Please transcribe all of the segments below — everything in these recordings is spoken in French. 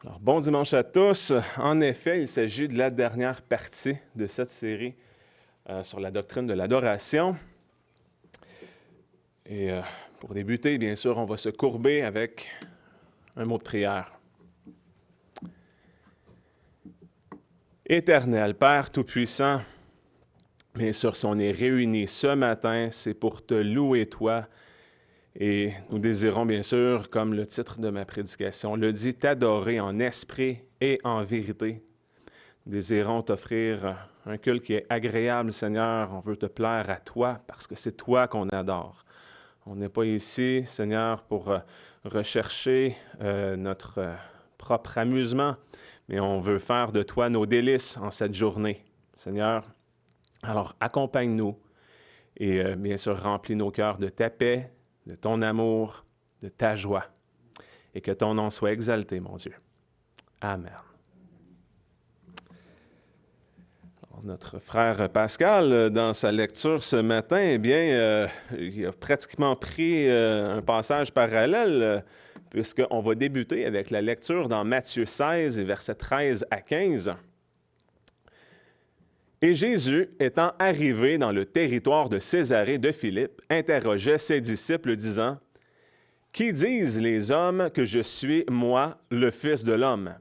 Alors, bon dimanche à tous. En effet, il s'agit de la dernière partie de cette série sur la doctrine de l'adoration. Et pour débuter, bien sûr, on va se courber avec un mot de prière. Éternel, Père Tout-Puissant, bien sûr, si on est réunis ce matin, c'est pour te louer toi. Et nous désirons, bien sûr, comme le titre de ma prédication le dit, t'adorer en esprit et en vérité. Nous désirons t'offrir un culte qui est agréable, Seigneur. On veut te plaire à toi parce que c'est toi qu'on adore. On n'est pas ici, Seigneur, pour rechercher notre propre amusement, mais on veut faire de toi nos délices en cette journée. Seigneur, alors accompagne-nous et bien sûr remplis nos cœurs de ta paix, de ton amour, de ta joie, et que ton nom soit exalté, mon Dieu. Amen. Alors, notre frère Pascal, dans sa lecture ce matin, eh bien, il a pratiquement pris un passage parallèle, puisqu'on va débuter avec la lecture dans Matthieu 16, versets 13 à 15. Et Jésus, étant arrivé dans le territoire de Césarée de Philippe, interrogeait ses disciples, disant, « Qui disent les hommes que je suis, moi, le Fils de l'homme? »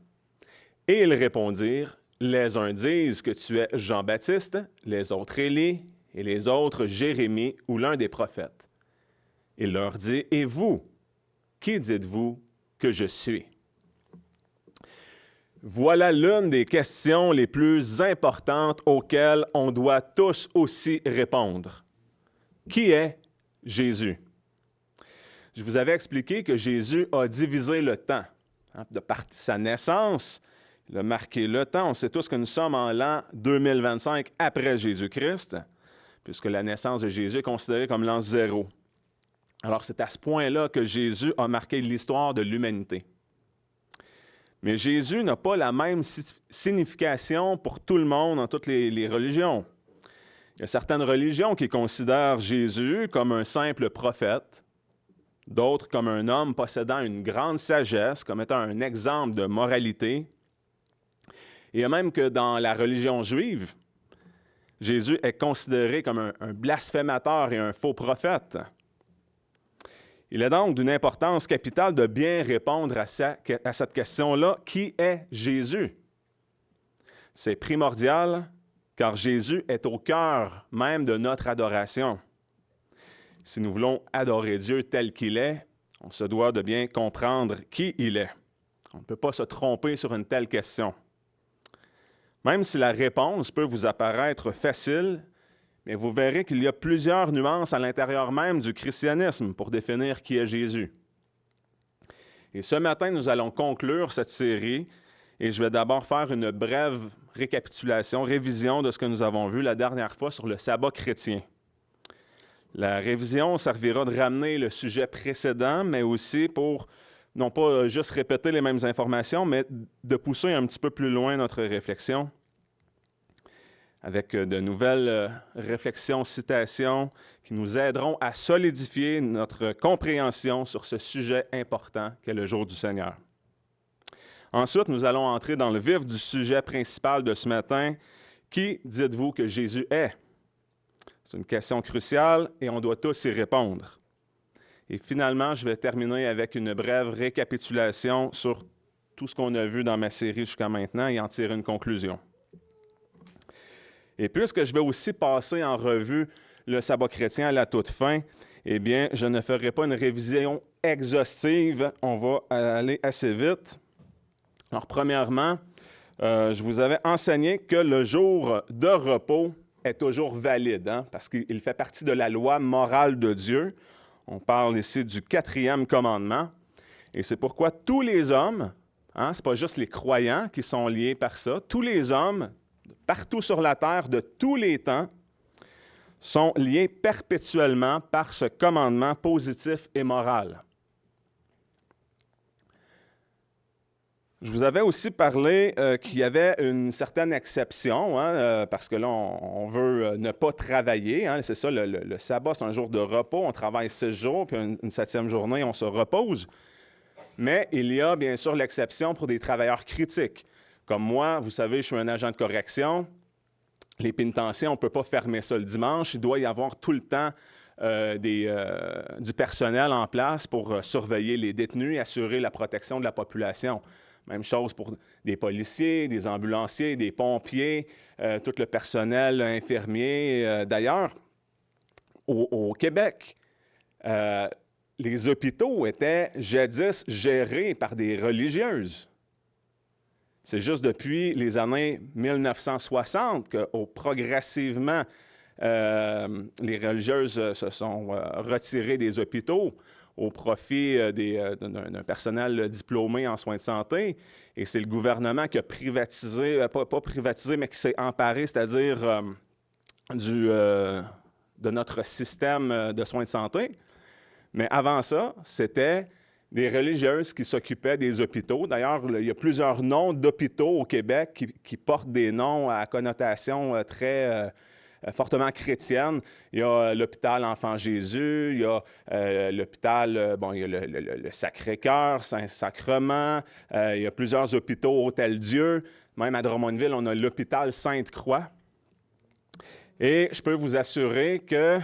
Et ils répondirent, « Les uns disent que tu es Jean-Baptiste, les autres Élie, et les autres Jérémie ou l'un des prophètes. » Il leur dit, « Et vous, qui dites-vous que je suis? » Voilà l'une des questions les plus importantes auxquelles on doit tous aussi répondre. Qui est Jésus? Je vous avais expliqué que Jésus a divisé le temps. De par sa naissance, il a marqué le temps. On sait tous que nous sommes en l'an 2025 après Jésus-Christ, puisque la naissance de Jésus est considérée comme l'an 0. Alors c'est à ce point-là que Jésus a marqué l'histoire de l'humanité. Mais Jésus n'a pas la même signification pour tout le monde dans toutes les religions. Il y a certaines religions qui considèrent Jésus comme un simple prophète, d'autres comme un homme possédant une grande sagesse, comme étant un exemple de moralité. Et il y a même que dans la religion juive, Jésus est considéré comme un blasphémateur et un faux prophète. Il est donc d'une importance capitale de bien répondre à cette question-là. Qui est Jésus? C'est primordial car Jésus est au cœur même de notre adoration. Si nous voulons adorer Dieu tel qu'il est, on se doit de bien comprendre qui il est. On ne peut pas se tromper sur une telle question. Même si la réponse peut vous apparaître facile, mais vous verrez qu'il y a plusieurs nuances à l'intérieur même du christianisme pour définir qui est Jésus. Et ce matin, nous allons conclure cette série et je vais d'abord faire une brève révision de ce que nous avons vu la dernière fois sur le sabbat chrétien. La révision servira de ramener le sujet précédent, mais aussi pour non pas juste répéter les mêmes informations, mais de pousser un petit peu plus loin notre réflexion avec de nouvelles réflexions, citations qui nous aideront à solidifier notre compréhension sur ce sujet important qu'est le jour du Seigneur. Ensuite, nous allons entrer dans le vif du sujet principal de ce matin. Qui dites-vous que Jésus est? C'est une question cruciale et on doit tous y répondre. Et finalement, je vais terminer avec une brève récapitulation sur tout ce qu'on a vu dans ma série jusqu'à maintenant et en tirer une conclusion. Et puisque je vais aussi passer en revue le sabbat chrétien à la toute fin, eh bien, je ne ferai pas une révision exhaustive. On va aller assez vite. Alors, premièrement, je vous avais enseigné que le jour de repos est toujours valide, parce qu'il fait partie de la loi morale de Dieu. On parle ici du 4e commandement. Et c'est pourquoi tous les hommes, ce n'est pas juste les croyants qui sont liés par ça, tous les hommes, partout sur la terre, de tous les temps, sont liés perpétuellement par ce commandement positif et moral. Je vous avais aussi parlé qu'il y avait une certaine exception, parce que là, on veut ne pas travailler. C'est ça, le sabbat, c'est un jour de repos. On travaille 6 jours, puis une 7e journée, on se repose. Mais il y a bien sûr l'exception pour des travailleurs critiques. Comme moi, vous savez, je suis un agent de correction. Les pénitenciers, on ne peut pas fermer ça le dimanche. Il doit y avoir tout le temps du personnel en place pour surveiller les détenus et assurer la protection de la population. Même chose pour des policiers, des ambulanciers, des pompiers, tout le personnel infirmier. D'ailleurs, au Québec, les hôpitaux étaient jadis gérés par des religieuses. C'est juste depuis les années 1960 que progressivement, les religieuses se sont retirées des hôpitaux au profit d'un personnel diplômé en soins de santé. Et c'est le gouvernement qui a privatisé, pas privatisé, mais qui s'est emparé, c'est-à-dire de notre système de soins de santé. Mais avant ça, c'était des religieuses qui s'occupaient des hôpitaux. D'ailleurs, il y a plusieurs noms d'hôpitaux au Québec qui portent des noms à connotation très fortement chrétienne. Il y a l'hôpital Enfant Jésus, il y a l'hôpital, il y a le Sacré-Cœur, Saint-Sacrement, il y a plusieurs hôpitaux Hôtel-Dieu. Même à Drummondville, on a l'hôpital Sainte-Croix. Et je peux vous assurer que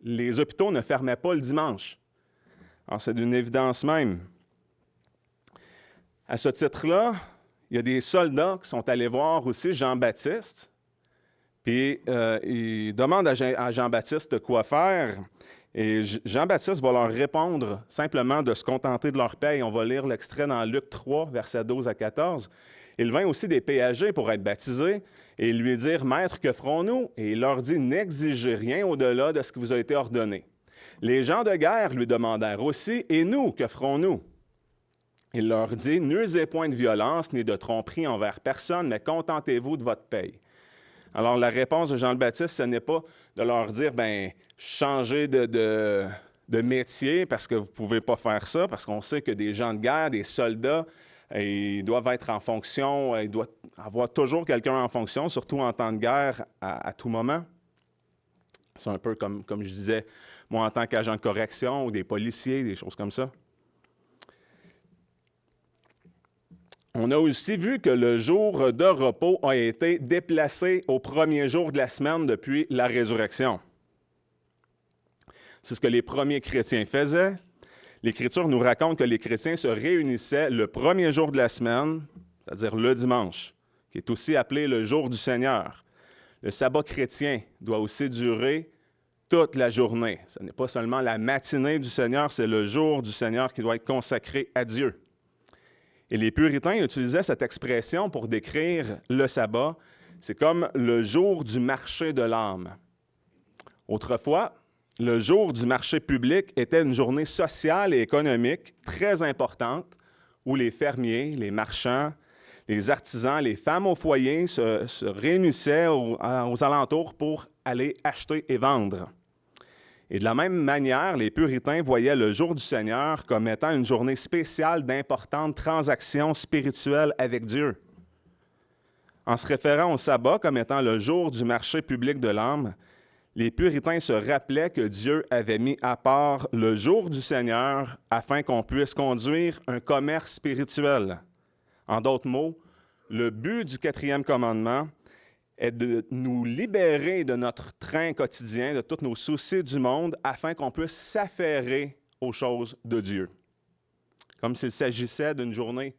les hôpitaux ne fermaient pas le dimanche. Alors, c'est d'une évidence même. À ce titre-là, il y a des soldats qui sont allés voir aussi Jean-Baptiste, puis ils demandent à Jean-Baptiste quoi faire, et Jean-Baptiste va leur répondre simplement de se contenter de leur paye. On va lire l'extrait dans Luc 3, versets 12 à 14. Il vint aussi des péagers pour être baptisés, et ils lui dirent « Maître, que ferons-nous? » Et il leur dit « N'exigez rien au-delà de ce qui vous a été ordonné. » Les gens de guerre lui demandèrent aussi « Et nous, que ferons-nous? » Il leur dit « N'usez point de violence ni de tromperie envers personne, mais contentez-vous de votre paye. » Alors, la réponse de Jean-Baptiste, ce n'est pas de leur dire « Bien, changez de métier parce que vous ne pouvez pas faire ça, parce qu'on sait que des gens de guerre, des soldats, ils doivent être en fonction, il doit avoir toujours quelqu'un en fonction, surtout en temps de guerre, à tout moment. » C'est un peu comme je disais, moi en tant qu'agent de correction ou des policiers, des choses comme ça. On a aussi vu que le jour de repos a été déplacé au premier jour de la semaine depuis la résurrection. C'est ce que les premiers chrétiens faisaient. L'Écriture nous raconte que les chrétiens se réunissaient le premier jour de la semaine, c'est-à-dire le dimanche, qui est aussi appelé le jour du Seigneur. Le sabbat chrétien doit aussi durer toute la journée. Ce n'est pas seulement la matinée du Seigneur, c'est le jour du Seigneur qui doit être consacré à Dieu. Et les puritains utilisaient cette expression pour décrire le sabbat. C'est comme le jour du marché de l'âme. Autrefois, le jour du marché public était une journée sociale et économique très importante où les fermiers, les marchands, les artisans, les femmes au foyer se réunissaient aux alentours pour aller acheter et vendre. Et de la même manière, les puritains voyaient le jour du Seigneur comme étant une journée spéciale d'importantes transactions spirituelles avec Dieu. En se référant au sabbat comme étant le jour du marché public de l'âme, les puritains se rappelaient que Dieu avait mis à part le jour du Seigneur afin qu'on puisse conduire un commerce spirituel. En d'autres mots, le but du 4e commandement est de nous libérer de notre train quotidien, de tous nos soucis du monde, afin qu'on puisse s'affairer aux choses de Dieu, comme s'il s'agissait d'une journée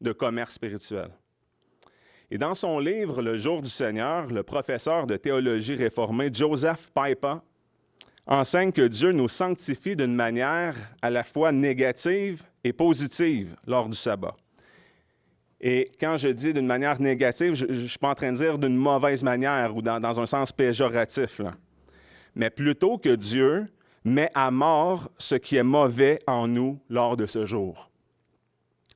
de commerce spirituel. Et dans son livre « Le jour du Seigneur », le professeur de théologie réformée Joseph Piper enseigne que Dieu nous sanctifie d'une manière à la fois négative et positive lors du sabbat. Et quand je dis d'une manière négative, je ne suis pas en train de dire d'une mauvaise manière ou dans un sens péjoratif, là. Mais plutôt que Dieu met à mort ce qui est mauvais en nous lors de ce jour.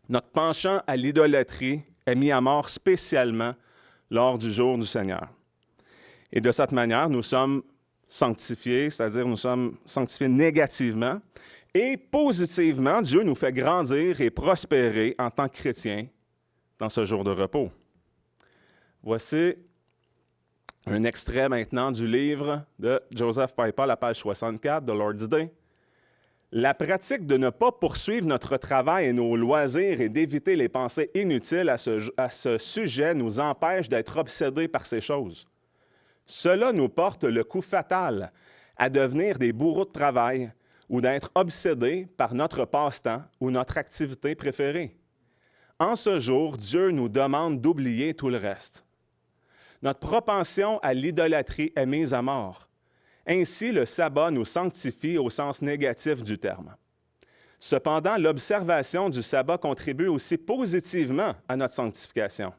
Notre penchant à l'idolâtrie est mis à mort spécialement lors du jour du Seigneur. Et de cette manière, nous sommes sanctifiés, c'est-à-dire nous sommes sanctifiés négativement, et positivement, Dieu nous fait grandir et prospérer en tant que chrétiens dans ce jour de repos. Voici un extrait maintenant du livre de Joseph Piper, la page 64 de Lord's Day. La pratique de ne pas poursuivre notre travail et nos loisirs et d'éviter les pensées inutiles à ce sujet nous empêche d'être obsédés par ces choses. Cela nous porte le coup fatal à devenir des bourreaux de travail ou d'être obsédés par notre passe-temps ou notre activité préférée. En ce jour, Dieu nous demande d'oublier tout le reste. Notre propension à l'idolâtrie est mise à mort. Ainsi, le sabbat nous sanctifie au sens négatif du terme. Cependant, l'observation du sabbat contribue aussi positivement à notre sanctification.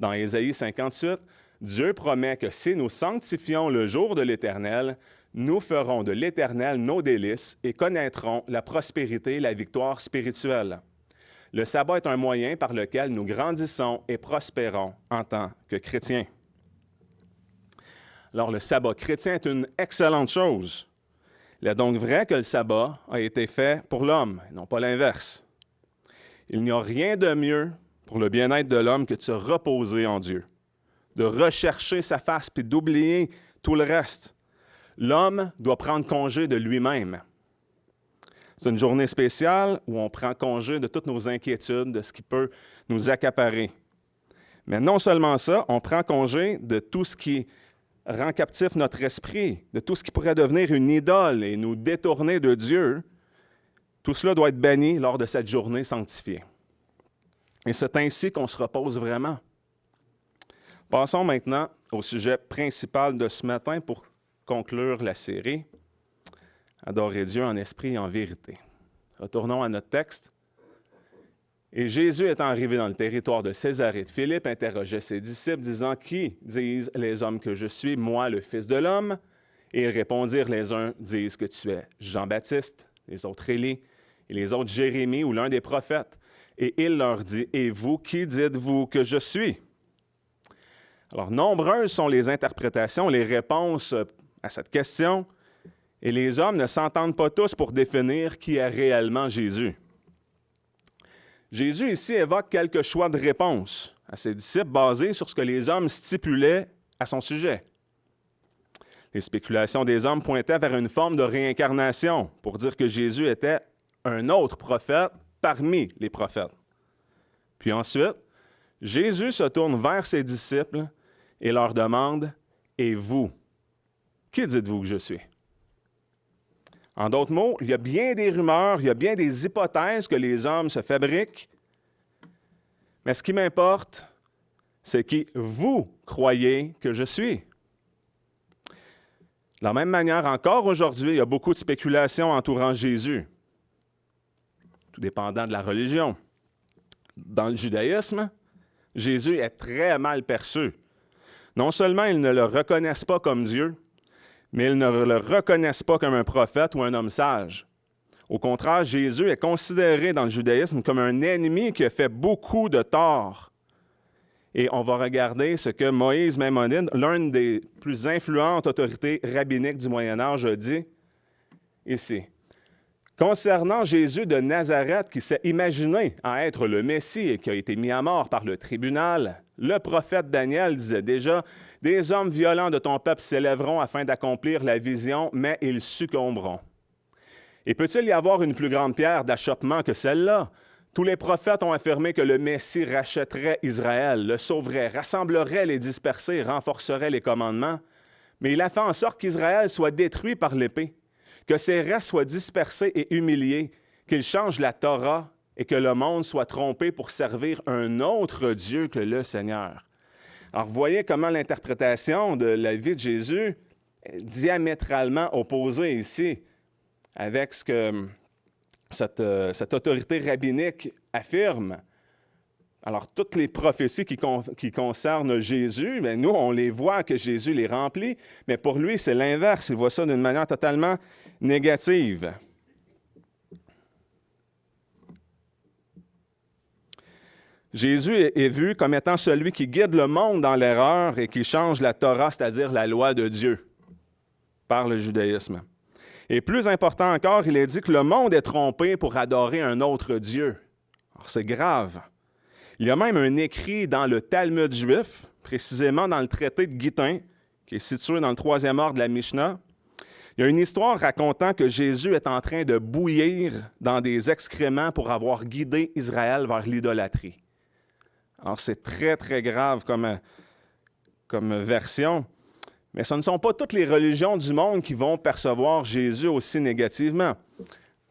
Dans Ésaïe 58, Dieu promet que si nous sanctifions le jour de l'Éternel, nous ferons de l'Éternel nos délices et connaîtrons la prospérité et la victoire spirituelle. Le sabbat est un moyen par lequel nous grandissons et prospérons en tant que chrétiens. Alors, le sabbat chrétien est une excellente chose. Il est donc vrai que le sabbat a été fait pour l'homme, et non pas l'inverse. Il n'y a rien de mieux pour le bien-être de l'homme que de se reposer en Dieu, de rechercher sa face puis d'oublier tout le reste. L'homme doit prendre congé de lui-même. C'est une journée spéciale où on prend congé de toutes nos inquiétudes, de ce qui peut nous accaparer. Mais non seulement ça, on prend congé de tout ce qui rend captif notre esprit, de tout ce qui pourrait devenir une idole et nous détourner de Dieu. Tout cela doit être banni lors de cette journée sanctifiée. Et c'est ainsi qu'on se repose vraiment. Passons maintenant au sujet principal de ce matin pour conclure la série. Adorer Dieu en esprit et en vérité. Retournons à notre texte. Et Jésus étant arrivé dans le territoire de Césarée de Philippe, interrogeait ses disciples, disant, « Qui disent les hommes que je suis, moi, le Fils de l'homme? » Et ils répondirent, les uns disent que tu es Jean-Baptiste, les autres Élie, et les autres Jérémie ou l'un des prophètes. Et il leur dit, « Et vous, qui dites-vous que je suis? » Alors, nombreuses sont les interprétations, les réponses à cette question, et les hommes ne s'entendent pas tous pour définir qui est réellement Jésus. Jésus ici évoque quelques choix de réponse à ses disciples basés sur ce que les hommes stipulaient à son sujet. Les spéculations des hommes pointaient vers une forme de réincarnation pour dire que Jésus était un autre prophète parmi les prophètes. Puis ensuite, Jésus se tourne vers ses disciples et leur demande, « Et vous, qui dites-vous que je suis? » En d'autres mots, il y a bien des rumeurs, il y a bien des hypothèses que les hommes se fabriquent, mais ce qui m'importe, c'est qui vous croyez que je suis. De la même manière, encore aujourd'hui, il y a beaucoup de spéculations entourant Jésus, tout dépendant de la religion. Dans le judaïsme, Jésus est très mal perçu. Non seulement ils ne le reconnaissent pas comme Dieu, mais ils ne le reconnaissent pas comme un prophète ou un homme sage. Au contraire, Jésus est considéré dans le judaïsme comme un ennemi qui a fait beaucoup de tort. Et on va regarder ce que Moïse Maïmonide, l'une des plus influentes autorités rabbiniques du Moyen Âge, a dit ici. Concernant Jésus de Nazareth qui s'est imaginé à être le Messie et qui a été mis à mort par le tribunal, le prophète Daniel disait déjà « Des hommes violents de ton peuple s'élèveront afin d'accomplir la vision, mais ils succomberont. » Et peut-il y avoir une plus grande pierre d'achoppement que celle-là? Tous les prophètes ont affirmé que le Messie rachèterait Israël, le sauverait, rassemblerait les dispersés, renforcerait les commandements. Mais il a fait en sorte qu'Israël soit détruit par l'épée, que ses restes soient dispersés et humiliés, qu'il change la Torah et que le monde soit trompé pour servir un autre Dieu que le Seigneur. Alors, vous voyez comment l'interprétation de la vie de Jésus est diamétralement opposée ici avec ce que cette autorité rabbinique affirme. Alors, toutes les prophéties qui concernent Jésus, bien, nous, on les voit que Jésus les remplit, mais pour lui, c'est l'inverse. Il voit ça d'une manière totalement négative. Jésus est vu comme étant celui qui guide le monde dans l'erreur et qui change la Torah, c'est-à-dire la loi de Dieu, par le judaïsme. Et plus important encore, il est dit que le monde est trompé pour adorer un autre Dieu. Alors, c'est grave. Il y a même un écrit dans le Talmud juif, précisément dans le traité de Gittin, qui est situé dans le 3e ordre de la Mishnah. Il y a une histoire racontant que Jésus est en train de bouillir dans des excréments pour avoir guidé Israël vers l'idolâtrie. Alors, c'est très, très grave comme version, mais ce ne sont pas toutes les religions du monde qui vont percevoir Jésus aussi négativement.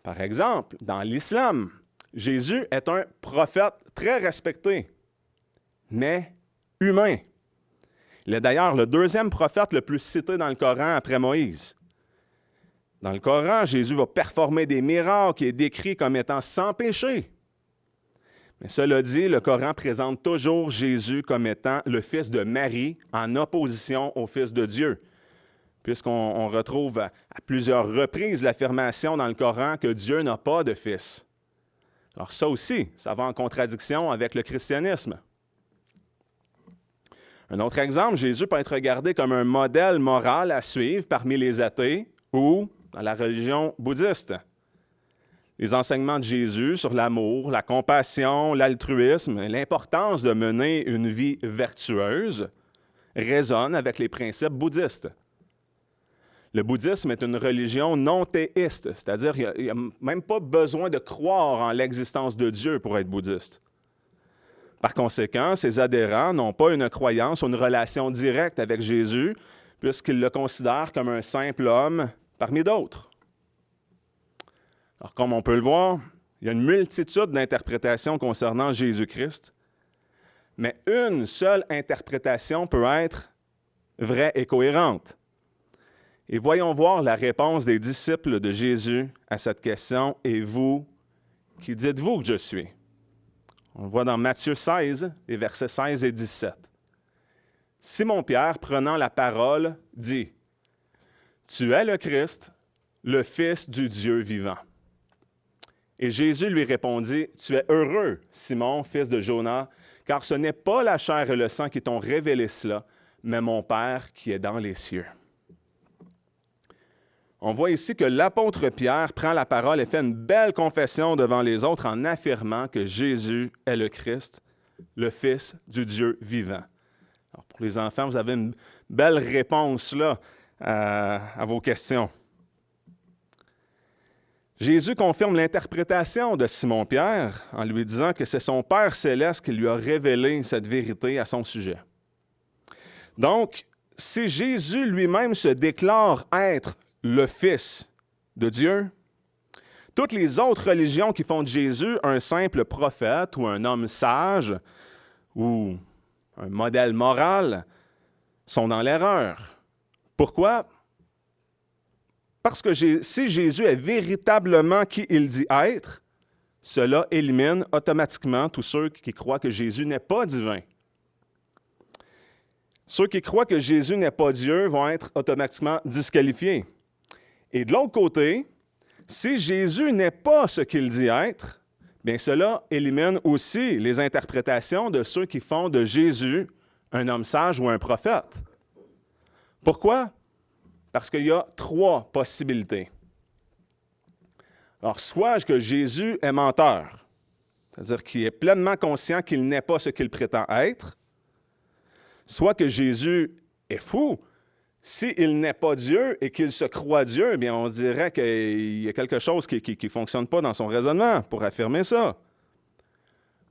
Par exemple, dans l'islam, Jésus est un prophète très respecté, mais humain. Il est d'ailleurs le deuxième prophète le plus cité dans le Coran après Moïse. Dans le Coran, Jésus va performer des miracles et est décrit comme étant sans péché. Mais cela dit, le Coran présente toujours Jésus comme étant le fils de Marie en opposition au fils de Dieu, puisqu'on retrouve à plusieurs reprises l'affirmation dans le Coran que Dieu n'a pas de fils. Alors ça aussi, ça va en contradiction avec le christianisme. Un autre exemple, Jésus peut être regardé comme un modèle moral à suivre parmi les athées ou dans la religion bouddhiste. Les enseignements de Jésus sur l'amour, la compassion, l'altruisme, l'importance de mener une vie vertueuse résonnent avec les principes bouddhistes. Le bouddhisme est une religion non théiste, c'est-à-dire qu'il n'y a même pas besoin de croire en l'existence de Dieu pour être bouddhiste. Par conséquent, ses adhérents n'ont pas une croyance ou une relation directe avec Jésus, puisqu'ils le considèrent comme un simple homme parmi d'autres. Alors, comme on peut le voir, il y a une multitude d'interprétations concernant Jésus-Christ, mais une seule interprétation peut être vraie et cohérente. Et voyons voir la réponse des disciples de Jésus à cette question. « Et vous, qui dites-vous que je suis? » On le voit dans Matthieu 16, les versets 16 et 17. Simon-Pierre, prenant la parole, dit, « Tu es le Christ, le Fils du Dieu vivant. » Et Jésus lui répondit, « Tu es heureux, Simon, fils de Jonas, car ce n'est pas la chair et le sang qui t'ont révélé cela, mais mon Père qui est dans les cieux. » On voit ici que l'apôtre Pierre prend la parole et fait une belle confession devant les autres en affirmant que Jésus est le Christ, le Fils du Dieu vivant. Alors pour les enfants, vous avez une belle réponse là à vos questions. Jésus confirme l'interprétation de Simon-Pierre en lui disant que c'est son Père céleste qui lui a révélé cette vérité à son sujet. Donc, si Jésus lui-même se déclare être le Fils de Dieu, toutes les autres religions qui font de Jésus un simple prophète ou un homme sage ou un modèle moral sont dans l'erreur. Pourquoi? Parce que si Jésus est véritablement qui il dit être, cela élimine automatiquement tous ceux qui croient que Jésus n'est pas divin. Ceux qui croient que Jésus n'est pas Dieu vont être automatiquement disqualifiés. Et de l'autre côté, si Jésus n'est pas ce qu'il dit être, bien cela élimine aussi les interprétations de ceux qui font de Jésus un homme sage ou un prophète. Pourquoi? Parce qu'il y a trois possibilités. Alors, soit que Jésus est menteur, c'est-à-dire qu'il est pleinement conscient qu'il n'est pas ce qu'il prétend être, soit que Jésus est fou. S'il n'est pas Dieu et qu'il se croit Dieu, bien on dirait qu'il y a quelque chose qui ne fonctionne pas dans son raisonnement pour affirmer ça.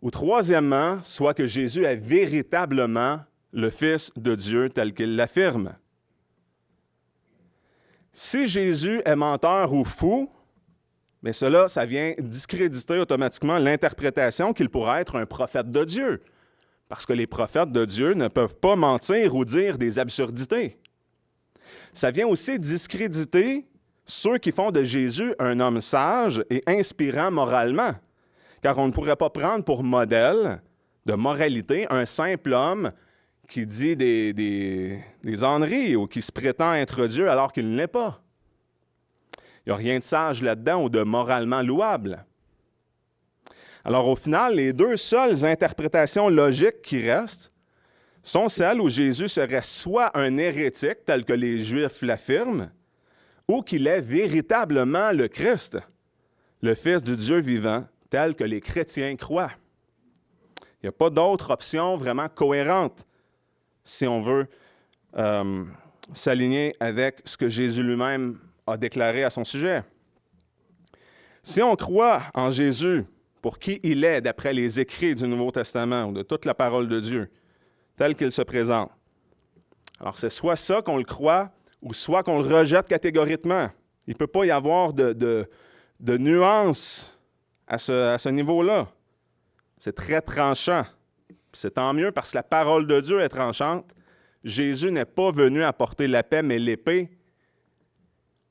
Ou troisièmement, soit que Jésus est véritablement le Fils de Dieu tel qu'il l'affirme. Si Jésus est menteur ou fou, bien cela, ça vient discréditer automatiquement l'interprétation qu'il pourrait être un prophète de Dieu. Parce que les prophètes de Dieu ne peuvent pas mentir ou dire des absurdités. Ça vient aussi discréditer ceux qui font de Jésus un homme sage et inspirant moralement, car on ne pourrait pas prendre pour modèle de moralité un simple homme qui dit des âneries ou qui se prétend être Dieu alors qu'il ne l'est pas. Il n'y a rien de sage là-dedans ou de moralement louable. Alors au final, les deux seules interprétations logiques qui restent sont celles où Jésus serait soit un hérétique, tel que les Juifs l'affirment, ou qu'il est véritablement le Christ, le Fils du Dieu vivant, tel que les chrétiens croient. Il n'y a pas d'autre option vraiment cohérente si on veut s'aligner avec ce que Jésus lui-même a déclaré à son sujet. Si on croit en Jésus pour qui il est d'après les écrits du Nouveau Testament ou de toute la parole de Dieu, tel qu'il se présente, alors c'est soit ça qu'on le croit ou soit qu'on le rejette catégoriquement. Il ne peut pas y avoir de nuances à ce niveau-là. C'est très tranchant. C'est tant mieux parce que la parole de Dieu est tranchante. Jésus n'est pas venu apporter la paix, mais l'épée.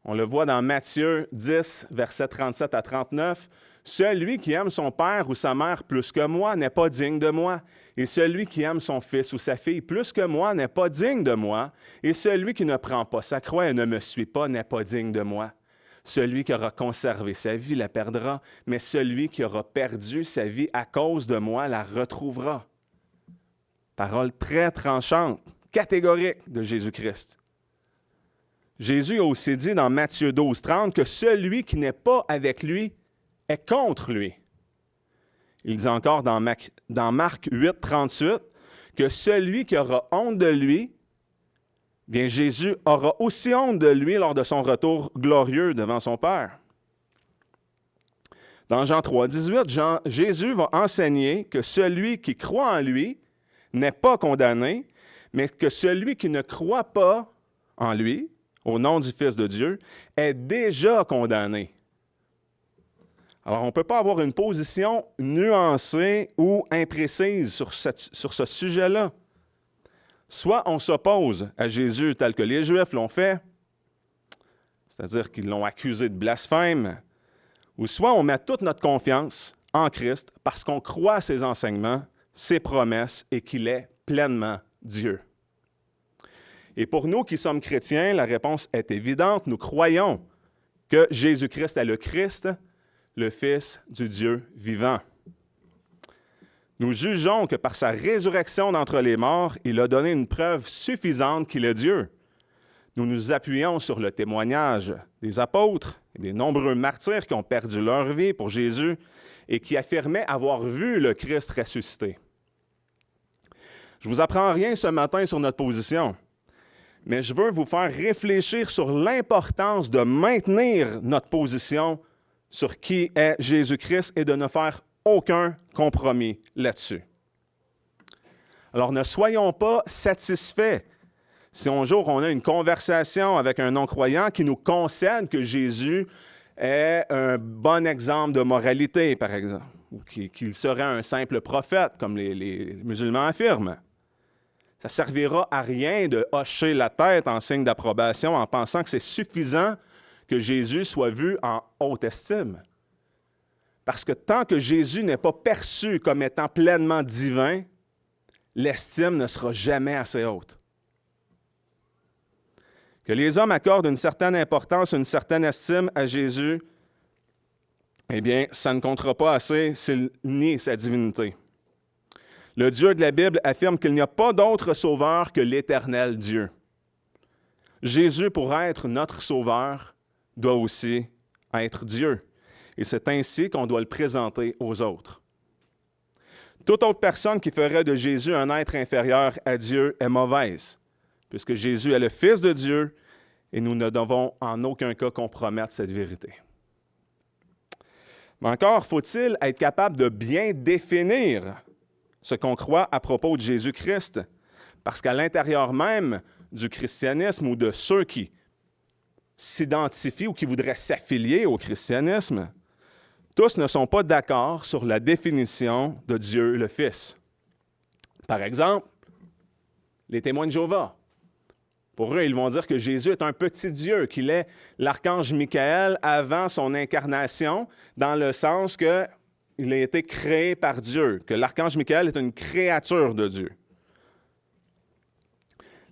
On le voit dans Matthieu 10, versets 37 à 39. « Celui qui aime son père ou sa mère plus que moi n'est pas digne de moi. Et celui qui aime son fils ou sa fille plus que moi n'est pas digne de moi. Et celui qui ne prend pas sa croix et ne me suit pas n'est pas digne de moi. Celui qui aura conservé sa vie la perdra, mais celui qui aura perdu sa vie à cause de moi la retrouvera. » Parole très tranchante, catégorique de Jésus-Christ. Jésus a aussi dit dans Matthieu 12, 30 que celui qui n'est pas avec lui est contre lui. Il dit encore dans Marc 8, 38 que celui qui aura honte de lui, bien Jésus aura aussi honte de lui lors de son retour glorieux devant son Père. Dans Jean 3, 18, Jésus va enseigner que celui qui croit en lui n'est pas condamné, mais que celui qui ne croit pas en lui, au nom du Fils de Dieu, est déjà condamné. Alors, on ne peut pas avoir une position nuancée ou imprécise sur ce sujet-là. Soit on s'oppose à Jésus tel que les Juifs l'ont fait, c'est-à-dire qu'ils l'ont accusé de blasphème, ou soit on met toute notre confiance en Christ parce qu'on croit à ses enseignements, ses promesses et qu'il est pleinement Dieu. Et pour nous qui sommes chrétiens, la réponse est évidente. Nous croyons que Jésus-Christ est le Christ, le Fils du Dieu vivant. Nous jugeons que par sa résurrection d'entre les morts, il a donné une preuve suffisante qu'il est Dieu. Nous nous appuyons sur le témoignage des apôtres et des nombreux martyrs qui ont perdu leur vie pour Jésus et qui affirmaient avoir vu le Christ ressuscité. Je ne vous apprends rien ce matin sur notre position, mais je veux vous faire réfléchir sur l'importance de maintenir notre position sur qui est Jésus-Christ et de ne faire aucun compromis là-dessus. Alors, ne soyons pas satisfaits si un jour on a une conversation avec un non-croyant qui nous concède que Jésus est un bon exemple de moralité, par exemple, ou qu'il serait un simple prophète, comme les musulmans affirment. Ça ne servira à rien de hocher la tête en signe d'approbation en pensant que c'est suffisant que Jésus soit vu en haute estime. Parce que tant que Jésus n'est pas perçu comme étant pleinement divin, l'estime ne sera jamais assez haute. Que les hommes accordent une certaine importance, une certaine estime à Jésus, eh bien, ça ne comptera pas assez s'il nie sa divinité. Le Dieu de la Bible affirme qu'il n'y a pas d'autre sauveur que l'Éternel Dieu. Jésus, pour être notre sauveur, doit aussi être Dieu. Et c'est ainsi qu'on doit le présenter aux autres. Toute autre personne qui ferait de Jésus un être inférieur à Dieu est mauvaise, puisque Jésus est le Fils de Dieu et nous ne devons en aucun cas compromettre cette vérité. Mais encore faut-il être capable de bien définir ce qu'on croit à propos de Jésus-Christ, parce qu'à l'intérieur même du christianisme ou de ceux qui s'identifient ou qui voudraient s'affilier au christianisme, tous ne sont pas d'accord sur la définition de Dieu le Fils. Par exemple, les témoins de Jéhovah. Pour eux, ils vont dire que Jésus est un petit Dieu, qu'il est l'archange Michaël avant son incarnation, dans le sens qu'il a été créé par Dieu, que l'archange Michaël est une créature de Dieu.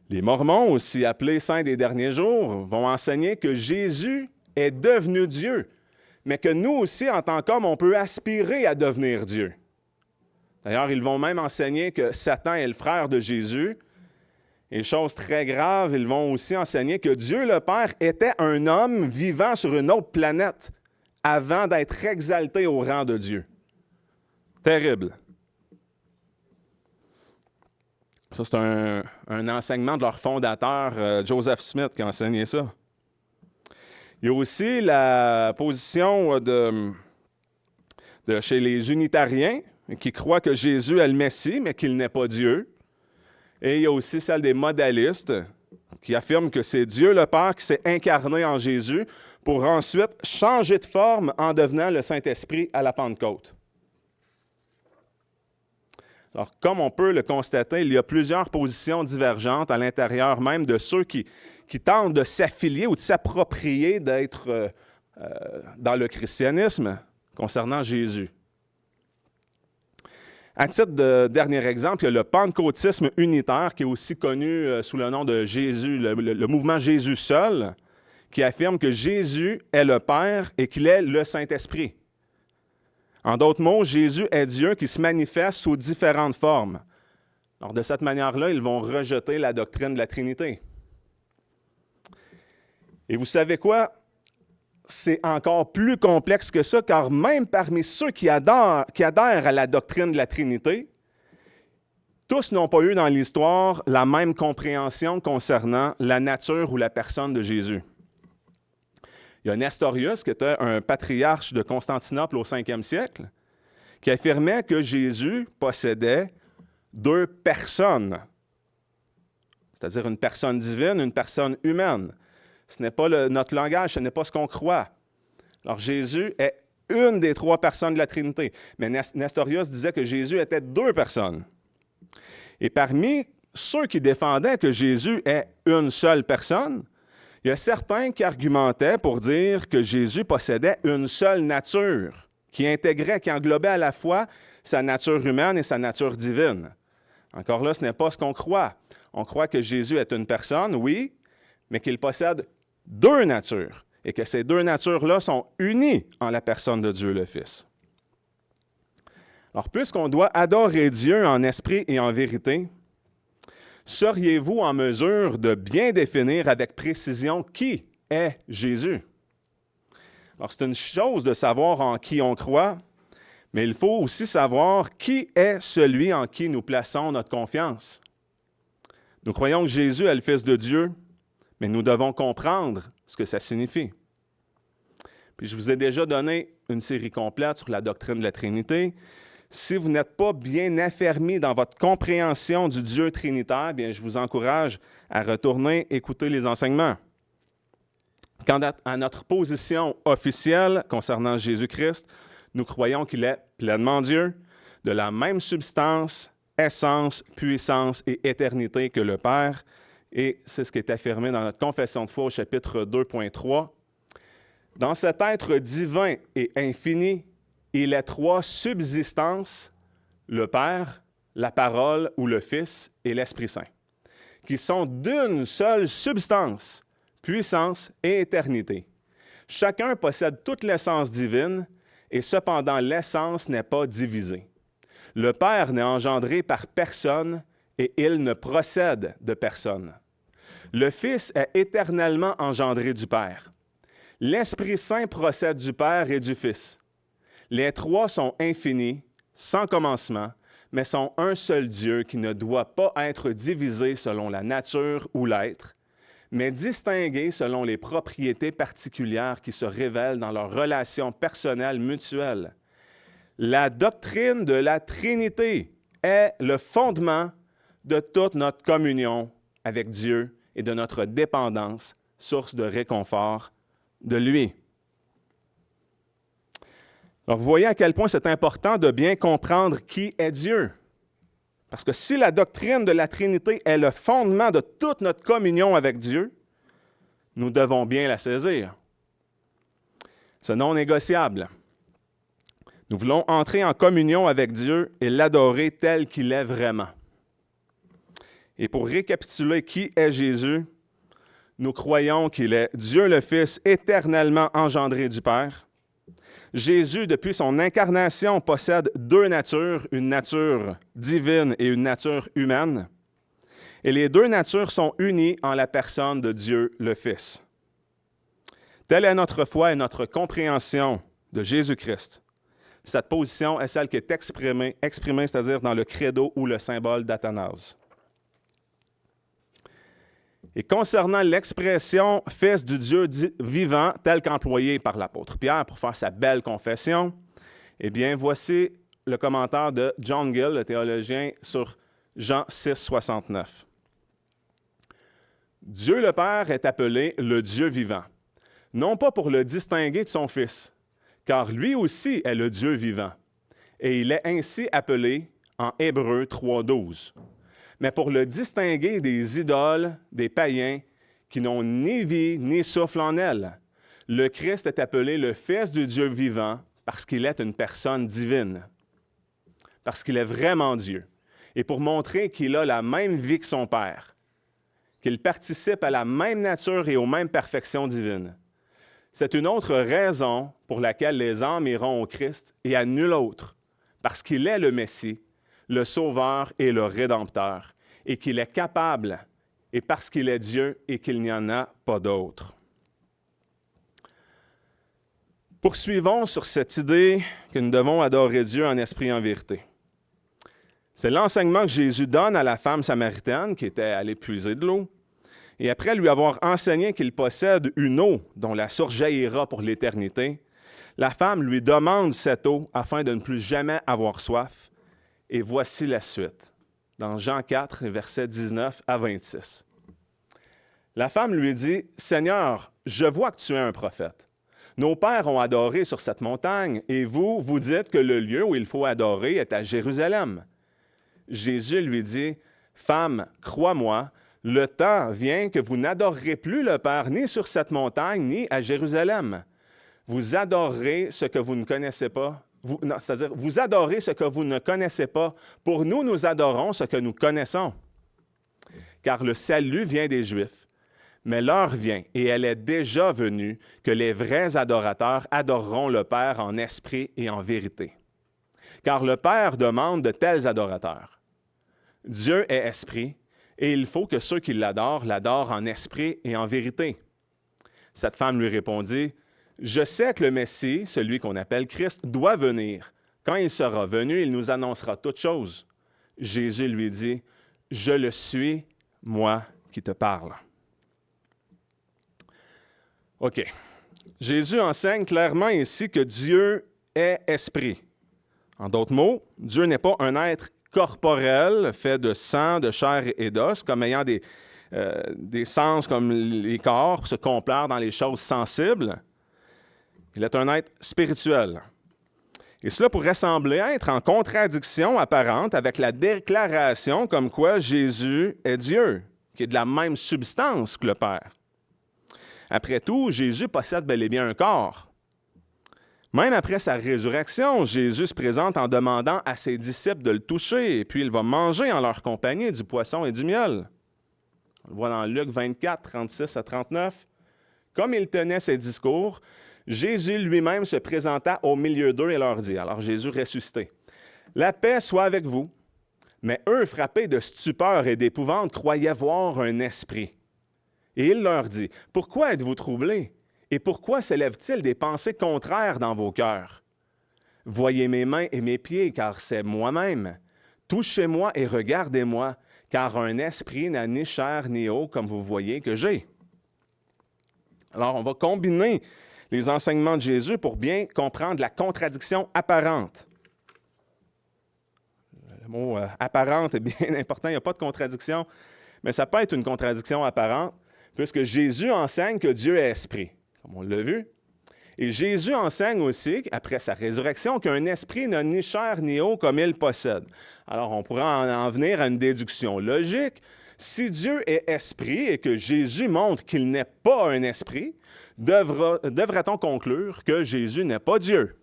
Les Mormons, aussi appelés saints des derniers jours, vont enseigner que Jésus est devenu Dieu, mais que nous aussi, en tant qu'hommes, on peut aspirer à devenir Dieu. D'ailleurs, ils vont même enseigner que Satan est le frère de Jésus. Et chose très grave, ils vont aussi enseigner que Dieu le Père était un homme vivant sur une autre planète avant d'être exalté au rang de Dieu. Terrible. Ça, c'est un enseignement de leur fondateur, Joseph Smith, qui a enseigné ça. Il y a aussi la position chez les unitariens qui croient que Jésus est le Messie, mais qu'il n'est pas Dieu. Et il y a aussi celle des modalistes qui affirment que c'est Dieu le Père qui s'est incarné en Jésus pour ensuite changer de forme en devenant le Saint-Esprit à la Pentecôte. Alors, comme on peut le constater, il y a plusieurs positions divergentes à l'intérieur même de ceux qui tentent de s'affilier ou de s'approprier d'être dans le christianisme concernant Jésus. À titre de dernier exemple, il y a le pentecôtisme unitaire, qui est aussi connu sous le nom de Jésus, le mouvement Jésus seul, qui affirme que Jésus est le Père et qu'il est le Saint-Esprit. En d'autres mots, Jésus est Dieu qui se manifeste sous différentes formes. Alors, de cette manière-là, ils vont rejeter la doctrine de la Trinité. Et vous savez quoi? C'est encore plus complexe que ça, car même parmi ceux qui adhèrent à la doctrine de la Trinité, tous n'ont pas eu dans l'histoire la même compréhension concernant la nature ou la personne de Jésus. Il y a Nestorius, qui était un patriarche de Constantinople au 5e siècle, qui affirmait que Jésus possédait deux personnes, c'est-à-dire une personne divine, une personne humaine. Ce n'est pas notre langage, ce n'est pas ce qu'on croit. Alors Jésus est une des trois personnes de la Trinité, mais Nestorius disait que Jésus était deux personnes. Et parmi ceux qui défendaient que Jésus est une seule personne, il y a certains qui argumentaient pour dire que Jésus possédait une seule nature, qui intégrait, qui englobait à la fois sa nature humaine et sa nature divine. Encore là, ce n'est pas ce qu'on croit. On croit que Jésus est une personne, oui, mais qu'il possède deux natures, et que ces deux natures-là sont unies en la personne de Dieu le Fils. Alors, puisqu'on doit adorer Dieu en esprit et en vérité, seriez-vous en mesure de bien définir avec précision qui est Jésus? Alors, c'est une chose de savoir en qui on croit, mais il faut aussi savoir qui est celui en qui nous plaçons notre confiance. Nous croyons que Jésus est le Fils de Dieu, mais nous devons comprendre ce que ça signifie. Puis je vous ai déjà donné une série complète sur la doctrine de la Trinité. Si vous n'êtes pas bien affermi dans votre compréhension du Dieu trinitaire, bien, je vous encourage à retourner écouter les enseignements. Quant à notre position officielle concernant Jésus-Christ, nous croyons qu'il est pleinement Dieu, de la même substance, essence, puissance et éternité que le Père. Et c'est ce qui est affirmé dans notre confession de foi au chapitre 2.3. Dans cet être divin et infini, il est trois subsistances, le Père, la Parole ou le Fils et l'Esprit Saint, qui sont d'une seule substance, puissance et éternité. Chacun possède toute l'essence divine et cependant l'essence n'est pas divisée. Le Père n'est engendré par personne et il ne procède de personne. Le Fils est éternellement engendré du Père. L'Esprit Saint procède du Père et du Fils. Les trois sont infinis, sans commencement, mais sont un seul Dieu qui ne doit pas être divisé selon la nature ou l'être, mais distingué selon les propriétés particulières qui se révèlent dans leurs relations personnelles mutuelles. La doctrine de la Trinité est le fondement de toute notre communion avec Dieu et de notre dépendance, source de réconfort de lui. Alors, vous voyez à quel point c'est important de bien comprendre qui est Dieu. Parce que si la doctrine de la Trinité est le fondement de toute notre communion avec Dieu, nous devons bien la saisir. C'est non négociable. Nous voulons entrer en communion avec Dieu et l'adorer tel qu'il est vraiment. Et pour récapituler qui est Jésus, nous croyons qu'il est Dieu le Fils éternellement engendré du Père. Jésus, depuis son incarnation, possède deux natures, une nature divine et une nature humaine. Et les deux natures sont unies en la personne de Dieu le Fils. Telle est notre foi et notre compréhension de Jésus-Christ. Cette position est celle qui est exprimée, c'est-à-dire dans le credo ou le symbole d'Athanase. Et concernant l'expression « fils du Dieu vivant » telle qu'employée par l'apôtre Pierre pour faire sa belle confession, eh bien, voici le commentaire de John Gill, le théologien, sur Jean 6, 69. Dieu le Père est appelé le Dieu vivant, non pas pour le distinguer de son Fils, car lui aussi est le Dieu vivant, et il est ainsi appelé en Hébreux 3,12, mais pour le distinguer des idoles, des païens, qui n'ont ni vie ni souffle en elles. Le Christ est appelé le Fils du Dieu vivant parce qu'il est une personne divine, parce qu'il est vraiment Dieu, et pour montrer qu'il a la même vie que son Père, qu'il participe à la même nature et aux mêmes perfections divines. C'est une autre raison pour laquelle les âmes iront au Christ et à nul autre, parce qu'il est le Messie, le Sauveur et le Rédempteur, et qu'il est capable, et parce qu'il est Dieu et qu'il n'y en a pas d'autre. Poursuivons sur cette idée que nous devons adorer Dieu en esprit et en vérité. C'est l'enseignement que Jésus donne à la femme samaritaine qui était allée puiser de l'eau. Et après lui avoir enseigné qu'il possède une eau dont la source jaillira pour l'éternité, la femme lui demande cette eau afin de ne plus jamais avoir soif. Et voici la suite, dans Jean 4, versets 19 à 26. La femme lui dit, « Seigneur, je vois que tu es un prophète. Nos pères ont adoré sur cette montagne, et vous, vous dites que le lieu où il faut adorer est à Jérusalem. » Jésus lui dit, « Femme, crois-moi, le temps vient que vous n'adorerez plus le Père ni sur cette montagne, ni à Jérusalem. Vous adorerez ce que vous ne connaissez pas. C'est-à-dire, vous adorez ce que vous ne connaissez pas. Pour nous, nous adorons ce que nous connaissons. Car le salut vient des Juifs. Mais l'heure vient, et elle est déjà venue, que les vrais adorateurs adoreront le Père en esprit et en vérité. Car le Père demande de tels adorateurs. Dieu est esprit, et il faut que ceux qui l'adorent en esprit et en vérité. Cette femme lui répondit, « Je sais que le Messie, celui qu'on appelle Christ, doit venir. Quand il sera venu, il nous annoncera toutes choses. » Jésus lui dit, « Je le suis, moi qui te parle. » OK. Jésus enseigne clairement ici que Dieu est esprit. En d'autres mots, Dieu n'est pas un être corporel, fait de sang, de chair et d'os, comme ayant des sens comme les corps, pour se complaire dans les choses sensibles. Il est un être spirituel. Et cela pourrait sembler être en contradiction apparente avec la déclaration comme quoi Jésus est Dieu, qui est de la même substance que le Père. Après tout, Jésus possède bel et bien un corps. Même après sa résurrection, Jésus se présente en demandant à ses disciples de le toucher, et puis il va manger en leur compagnie du poisson et du miel. On le voit dans Luc 24, 36 à 39. Comme il tenait ses discours, Jésus lui-même se présenta au milieu d'eux et leur dit, alors Jésus ressuscité, « La paix soit avec vous. » Mais eux, frappés de stupeur et d'épouvante, croyaient voir un esprit. Et il leur dit, « Pourquoi êtes-vous troublés? Et pourquoi s'élèvent-ils des pensées contraires dans vos cœurs? Voyez mes mains et mes pieds, car c'est moi-même. Touchez-moi et regardez-moi, car un esprit n'a ni chair ni eau, comme vous voyez que j'ai. » Alors, on va combiner les enseignements de Jésus pour bien comprendre la contradiction apparente. Le mot apparente est bien important, il n'y a pas de contradiction, mais ça peut être une contradiction apparente, puisque Jésus enseigne que Dieu est esprit, comme on l'a vu. Et Jésus enseigne aussi, après sa résurrection, qu'un esprit n'a ni chair ni eau comme il possède. Alors, on pourrait en venir à une déduction logique. Si Dieu est esprit et que Jésus montre qu'il n'est pas un esprit, devrait-on conclure que Jésus n'est pas Dieu?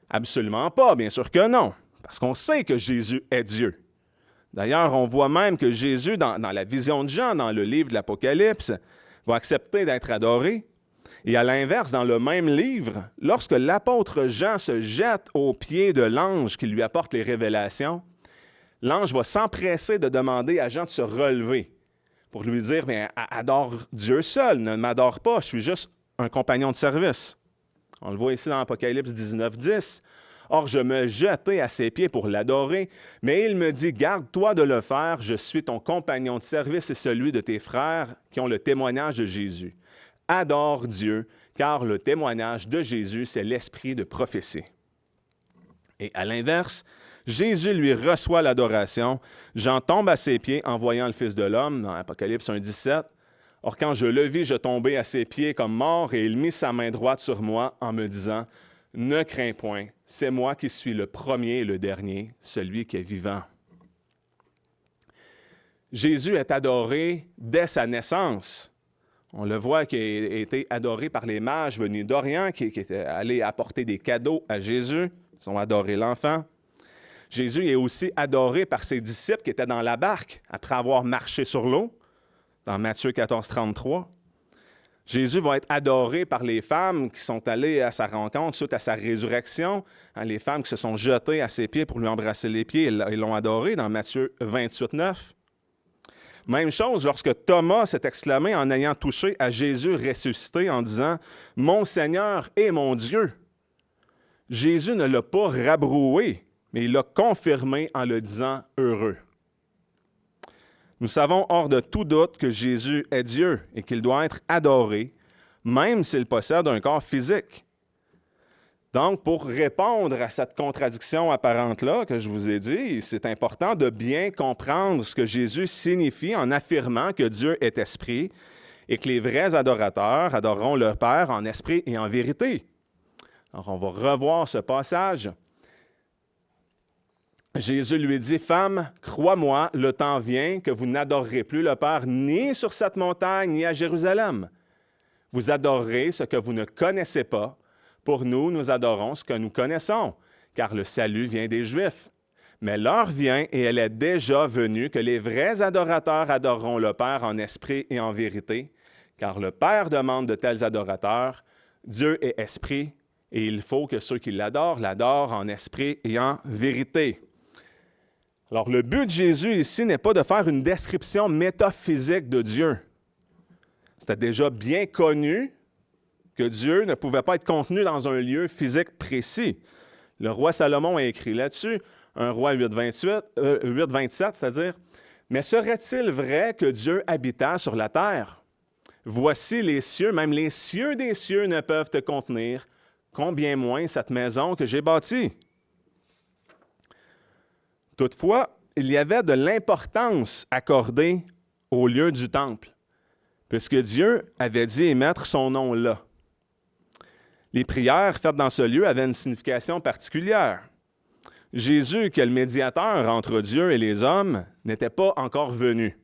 Absolument pas, bien sûr que non, parce qu'on sait que Jésus est Dieu. D'ailleurs, on voit même que Jésus, dans la vision de Jean, dans le livre de l'Apocalypse, va accepter d'être adoré. Et à l'inverse, dans le même livre, lorsque l'apôtre Jean se jette aux pieds de l'ange qui lui apporte les révélations, l'ange va s'empresser de demander à Jean de se relever pour lui dire, bien, adore Dieu seul, ne m'adore pas, je suis juste un compagnon de service. On le voit ici dans Apocalypse 19, 10. « Or, je me jetai à ses pieds pour l'adorer, mais il me dit, garde-toi de le faire, je suis ton compagnon de service et celui de tes frères qui ont le témoignage de Jésus. Adore Dieu, car le témoignage de Jésus, c'est l'esprit de prophétie. Et à l'inverse, Jésus lui reçoit l'adoration. Jean tombe à ses pieds en voyant le Fils de l'homme, dans Apocalypse 1,17. Or, quand je le vis, je tombai à ses pieds comme mort, et il mit sa main droite sur moi en me disant, « Ne crains point, c'est moi qui suis le premier et le dernier, celui qui est vivant. » Jésus est adoré dès sa naissance. On le voit qu'il a été adoré par les mages venus d'Orient, qui étaient allés apporter des cadeaux à Jésus. Ils ont adoré l'enfant. Jésus est aussi adoré par ses disciples qui étaient dans la barque après avoir marché sur l'eau, dans Matthieu 14, 33. Jésus va être adoré par les femmes qui sont allées à sa rencontre suite à sa résurrection. Les femmes qui se sont jetées à ses pieds pour lui embrasser les pieds, ils l'ont adoré dans Matthieu 28, 9. Même chose lorsque Thomas s'est exclamé en ayant touché à Jésus ressuscité en disant « Mon Seigneur et mon Dieu ». Jésus ne l'a pas rabroué, mais il l'a confirmé en le disant « heureux ». Nous savons hors de tout doute que Jésus est Dieu et qu'il doit être adoré, même s'il possède un corps physique. Donc, pour répondre à cette contradiction apparente-là que je vous ai dit, c'est important de bien comprendre ce que Jésus signifie en affirmant que Dieu est esprit et que les vrais adorateurs adoreront leur Père en esprit et en vérité. Alors, on va revoir ce passage. Jésus lui dit, « Femme, crois-moi, le temps vient que vous n'adorerez plus le Père ni sur cette montagne, ni à Jérusalem. Vous adorerez ce que vous ne connaissez pas. Pour nous, nous adorons ce que nous connaissons, car le salut vient des Juifs. Mais l'heure vient, et elle est déjà venue, que les vrais adorateurs adoreront le Père en esprit et en vérité, car le Père demande de tels adorateurs. Dieu est esprit, et il faut que ceux qui l'adorent en esprit et en vérité. » Alors, le but de Jésus ici n'est pas de faire une description métaphysique de Dieu. C'était déjà bien connu que Dieu ne pouvait pas être contenu dans un lieu physique précis. Le roi Salomon a écrit là-dessus, un roi 8,27, c'est-à-dire « Mais serait-il vrai que Dieu habita sur la terre? Voici les cieux, même les cieux des cieux ne peuvent te contenir, combien moins cette maison que j'ai bâtie. » Toutefois, il y avait de l'importance accordée au lieu du temple, puisque Dieu avait dit émettre son nom là. Les prières faites dans ce lieu avaient une signification particulière. Jésus, qui est le médiateur entre Dieu et les hommes, n'était pas encore venu.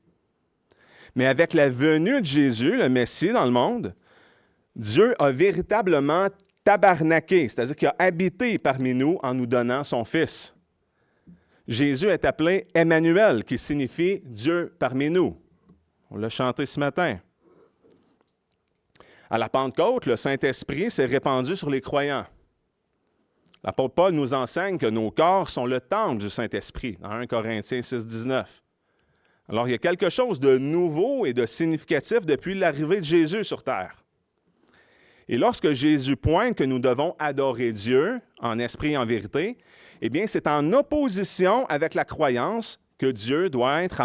Mais avec la venue de Jésus, le Messie dans le monde, Dieu a véritablement tabernaqué, c'est-à-dire qu'il a habité parmi nous en nous donnant son Fils. Jésus est appelé Emmanuel, qui signifie Dieu parmi nous. On l'a chanté ce matin. À la Pentecôte, le Saint-Esprit s'est répandu sur les croyants. L'apôtre Paul nous enseigne que nos corps sont le temple du Saint-Esprit, dans 1 Corinthiens 6, 19. Alors, il y a quelque chose de nouveau et de significatif depuis l'arrivée de Jésus sur terre. Et lorsque Jésus pointe que nous devons adorer Dieu en esprit et en vérité, eh bien, c'est en opposition avec la croyance que Dieu doit être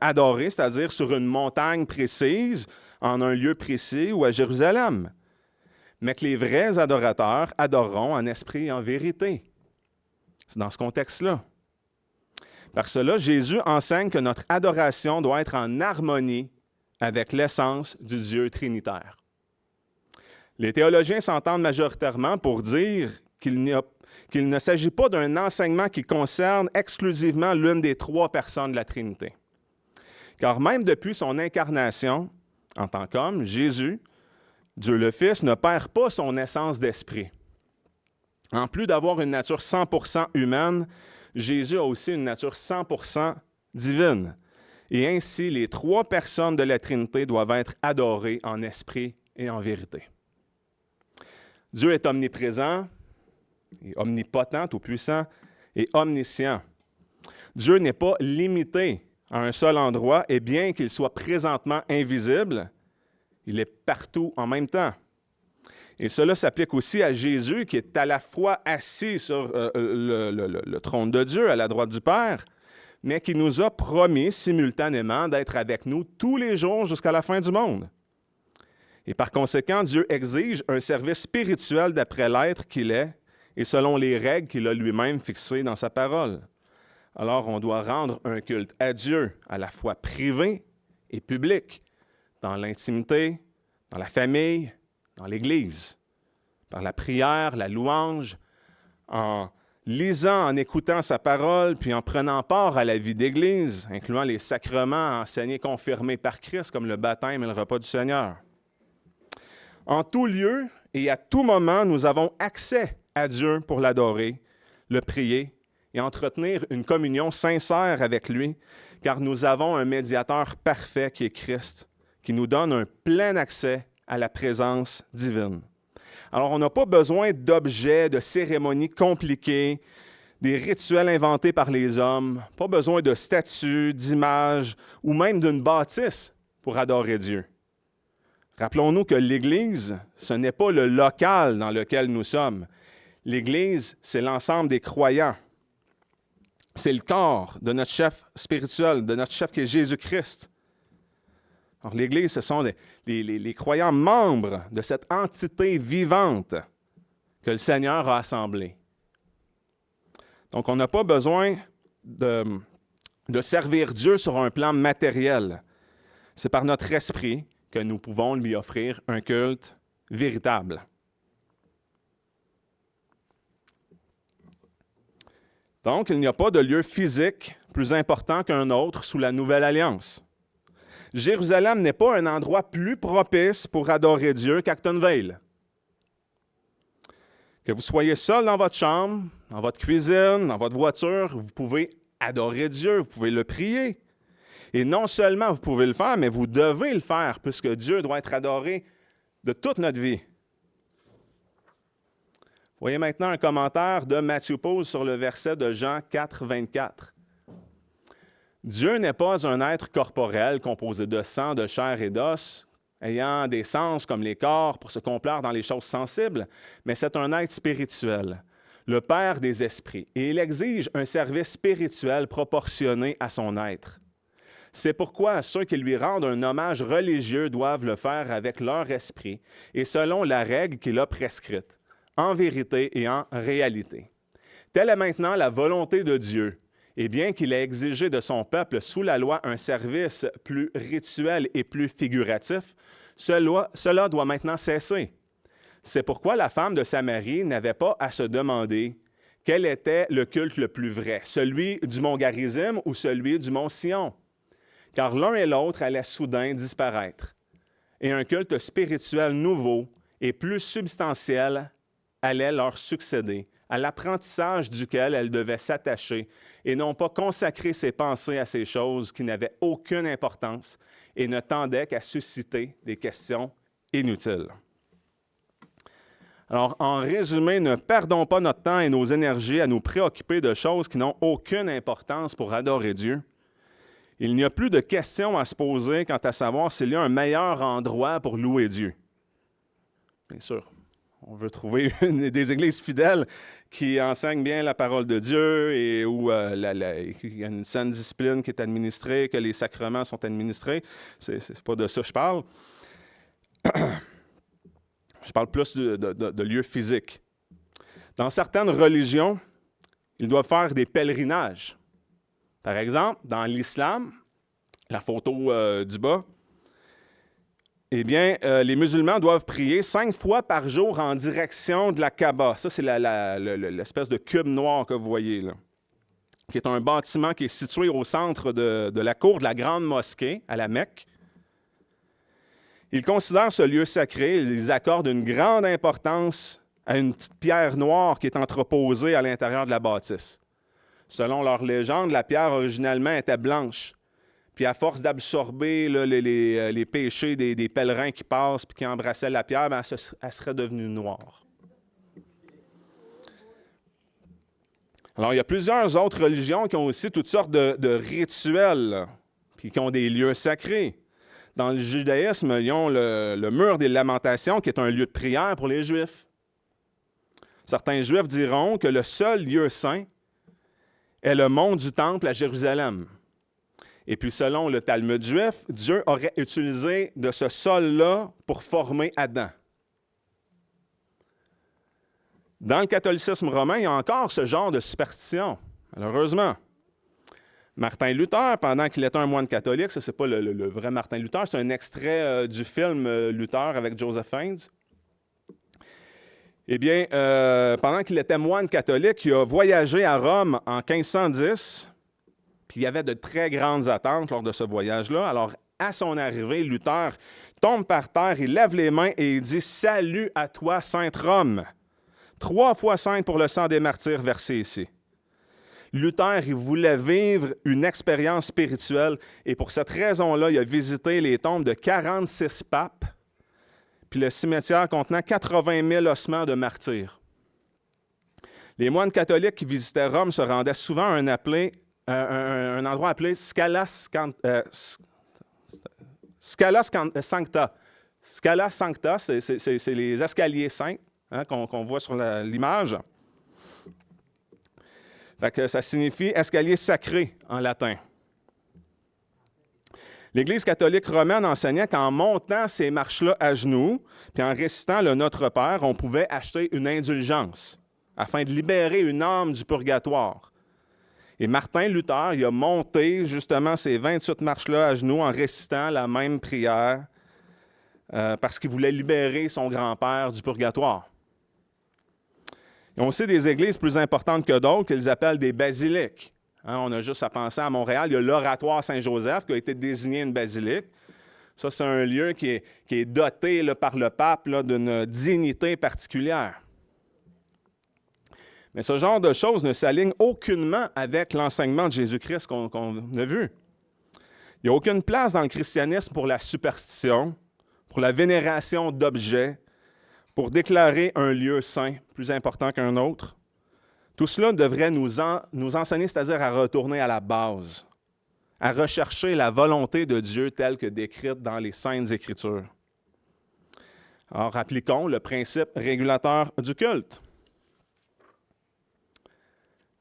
adoré, c'est-à-dire sur une montagne précise, en un lieu précis ou à Jérusalem. Mais que les vrais adorateurs adoreront en esprit et en vérité. C'est dans ce contexte-là. Par cela, Jésus enseigne que notre adoration doit être en harmonie avec l'essence du Dieu trinitaire. Les théologiens s'entendent majoritairement pour dire qu'il ne s'agit pas d'un enseignement qui concerne exclusivement l'une des trois personnes de la Trinité. Car même depuis son incarnation, en tant qu'homme, Jésus, Dieu le Fils, ne perd pas son essence d'esprit. En plus d'avoir une nature 100% humaine, Jésus a aussi une nature 100% divine. Et ainsi, les trois personnes de la Trinité doivent être adorées en esprit et en vérité. Dieu est omniprésent, et omnipotent, tout-puissant, et omniscient. Dieu n'est pas limité à un seul endroit, et bien qu'il soit présentement invisible, il est partout en même temps. Et cela s'applique aussi à Jésus, qui est à la fois assis sur le trône de Dieu, à la droite du Père, mais qui nous a promis simultanément d'être avec nous tous les jours jusqu'à la fin du monde. Et par conséquent, Dieu exige un service spirituel d'après l'être qu'il est et selon les règles qu'il a lui-même fixées dans sa parole. Alors, on doit rendre un culte à Dieu, à la fois privé et public, dans l'intimité, dans la famille, dans l'Église, par la prière, la louange, en lisant, en écoutant sa parole, puis en prenant part à la vie d'Église, incluant les sacrements enseignés, confirmés par Christ, comme le baptême et le repas du Seigneur. En tout lieu et à tout moment, nous avons accès à Dieu pour l'adorer, le prier et entretenir une communion sincère avec lui, car nous avons un médiateur parfait qui est Christ, qui nous donne un plein accès à la présence divine. Alors, on n'a pas besoin d'objets, de cérémonies compliquées, des rituels inventés par les hommes, pas besoin de statues, d'images ou même d'une bâtisse pour adorer Dieu. Rappelons-nous que l'Église, ce n'est pas le local dans lequel nous sommes. L'Église, c'est l'ensemble des croyants. C'est le corps de notre chef spirituel, de notre chef qui est Jésus-Christ. Alors, l'Église, ce sont les croyants membres de cette entité vivante que le Seigneur a assemblée. Donc, on n'a pas besoin de servir Dieu sur un plan matériel. C'est par notre esprit que nous pouvons lui offrir un culte véritable. Donc, il n'y a pas de lieu physique plus important qu'un autre sous la Nouvelle Alliance. Jérusalem n'est pas un endroit plus propice pour adorer Dieu qu'Acton Vale. Que vous soyez seul dans votre chambre, dans votre cuisine, dans votre voiture, vous pouvez adorer Dieu, vous pouvez le prier. Et non seulement vous pouvez le faire, mais vous devez le faire, puisque Dieu doit être adoré de toute notre vie. Voyez maintenant un commentaire de Matthew Pose sur le verset de Jean 4, 24. Dieu n'est pas un être corporel composé de sang, de chair et d'os, ayant des sens comme les corps pour se complaire dans les choses sensibles, mais c'est un être spirituel, le Père des esprits, et il exige un service spirituel proportionné à son être. C'est pourquoi ceux qui lui rendent un hommage religieux doivent le faire avec leur esprit et selon la règle qu'il a prescrite, en vérité et en réalité. Telle est maintenant la volonté de Dieu. Et bien qu'il ait exigé de son peuple sous la loi un service plus rituel et plus figuratif, cela doit maintenant cesser. C'est pourquoi la femme de Samarie n'avait pas à se demander quel était le culte le plus vrai, celui du mont Garizim ou celui du mont Sion, car l'un et l'autre allaient soudain disparaître. Et un culte spirituel nouveau et plus substantiel allait leur succéder, à l'apprentissage duquel elle devait s'attacher et non pas consacrer ses pensées à ces choses qui n'avaient aucune importance et ne tendaient qu'à susciter des questions inutiles. Alors, en résumé, ne perdons pas notre temps et nos énergies à nous préoccuper de choses qui n'ont aucune importance pour adorer Dieu. Il n'y a plus de questions à se poser quant à savoir s'il y a un meilleur endroit pour louer Dieu. Bien sûr. On veut trouver des églises fidèles qui enseignent bien la parole de Dieu et où il y a une saine discipline qui est administrée, que les sacrements sont administrés. C'est pas de ça que je parle. Je parle plus de lieux physiques. Dans certaines religions, ils doivent faire des pèlerinages. Par exemple, dans l'islam, la photo du bas, eh bien, les musulmans doivent prier 5 fois par jour en direction de la Kaaba. Ça, c'est l'espèce de cube noir que vous voyez là, qui est un bâtiment qui est situé au centre de la cour de la grande mosquée à la Mecque. Ils considèrent ce lieu sacré, ils accordent une grande importance à une petite pierre noire qui est entreposée à l'intérieur de la bâtisse. Selon leur légende, la pierre originalement était blanche. Puis à force d'absorber là, les péchés des pèlerins qui passent et qui embrassaient la pierre, bien, elle serait devenue noire. Alors, il y a plusieurs autres religions qui ont aussi toutes sortes de rituels, puis qui ont des lieux sacrés. Dans le judaïsme, ils ont le mur des lamentations, qui est un lieu de prière pour les Juifs. Certains Juifs diront que le seul lieu saint est le mont du Temple à Jérusalem. Et puis, selon le Talmud juif, Dieu aurait utilisé de ce sol-là pour former Adam. Dans le catholicisme romain, il y a encore ce genre de superstition, malheureusement. Martin Luther, pendant qu'il était un moine catholique, ça, c'est pas le vrai Martin Luther, c'est un extrait du film Luther avec Joseph Fiennes. Eh bien, pendant qu'il était moine catholique, il a voyagé à Rome en 1510, puis il y avait de très grandes attentes lors de ce voyage-là. Alors, à son arrivée, Luther tombe par terre, il lève les mains et il dit « Salut à toi, Sainte Rome ». 3 fois sainte pour le sang des martyrs versé ici. Luther, il voulait vivre une expérience spirituelle et pour cette raison-là, il a visité les tombes de 46 papes, puis le cimetière contenant 80 000 ossements de martyrs. Les moines catholiques qui visitaient Rome se rendaient souvent à un endroit appelé Scala Sancta. Scala Sancta, c'est les escaliers saints qu'on voit sur l'image. Fait que ça signifie escalier sacré en latin. L'Église catholique romaine enseignait qu'en montant ces marches-là à genoux, puis en récitant le Notre Père, on pouvait acheter une indulgence afin de libérer une âme du purgatoire. Et Martin Luther, il a monté justement ces 28 marches-là à genoux en récitant la même prière parce qu'il voulait libérer son grand-père du purgatoire. Ils ont aussi des églises plus importantes que d'autres qu'ils appellent des basiliques. On a juste à penser à Montréal, il y a l'Oratoire Saint-Joseph qui a été désigné une basilique. Ça, c'est un lieu qui est doté là, par le pape là, d'une dignité particulière. Mais ce genre de choses ne s'aligne aucunement avec l'enseignement de Jésus-Christ qu'on a vu. Il n'y a aucune place dans le christianisme pour la superstition, pour la vénération d'objets, pour déclarer un lieu saint plus important qu'un autre. Tout cela devrait nous enseigner, c'est-à-dire à retourner à la base, à rechercher la volonté de Dieu telle que décrite dans les Saintes Écritures. Alors, appliquons le principe régulateur du culte.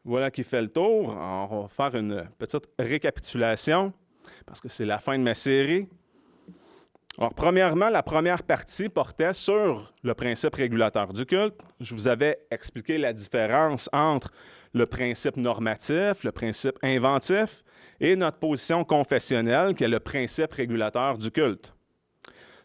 Voilà qui fait le tour. Alors, on va faire une petite récapitulation, parce que c'est la fin de ma série. Alors, premièrement, la première partie portait sur le principe régulateur du culte. Je vous avais expliqué la différence entre le principe normatif, le principe inventif et notre position confessionnelle, qui est le principe régulateur du culte.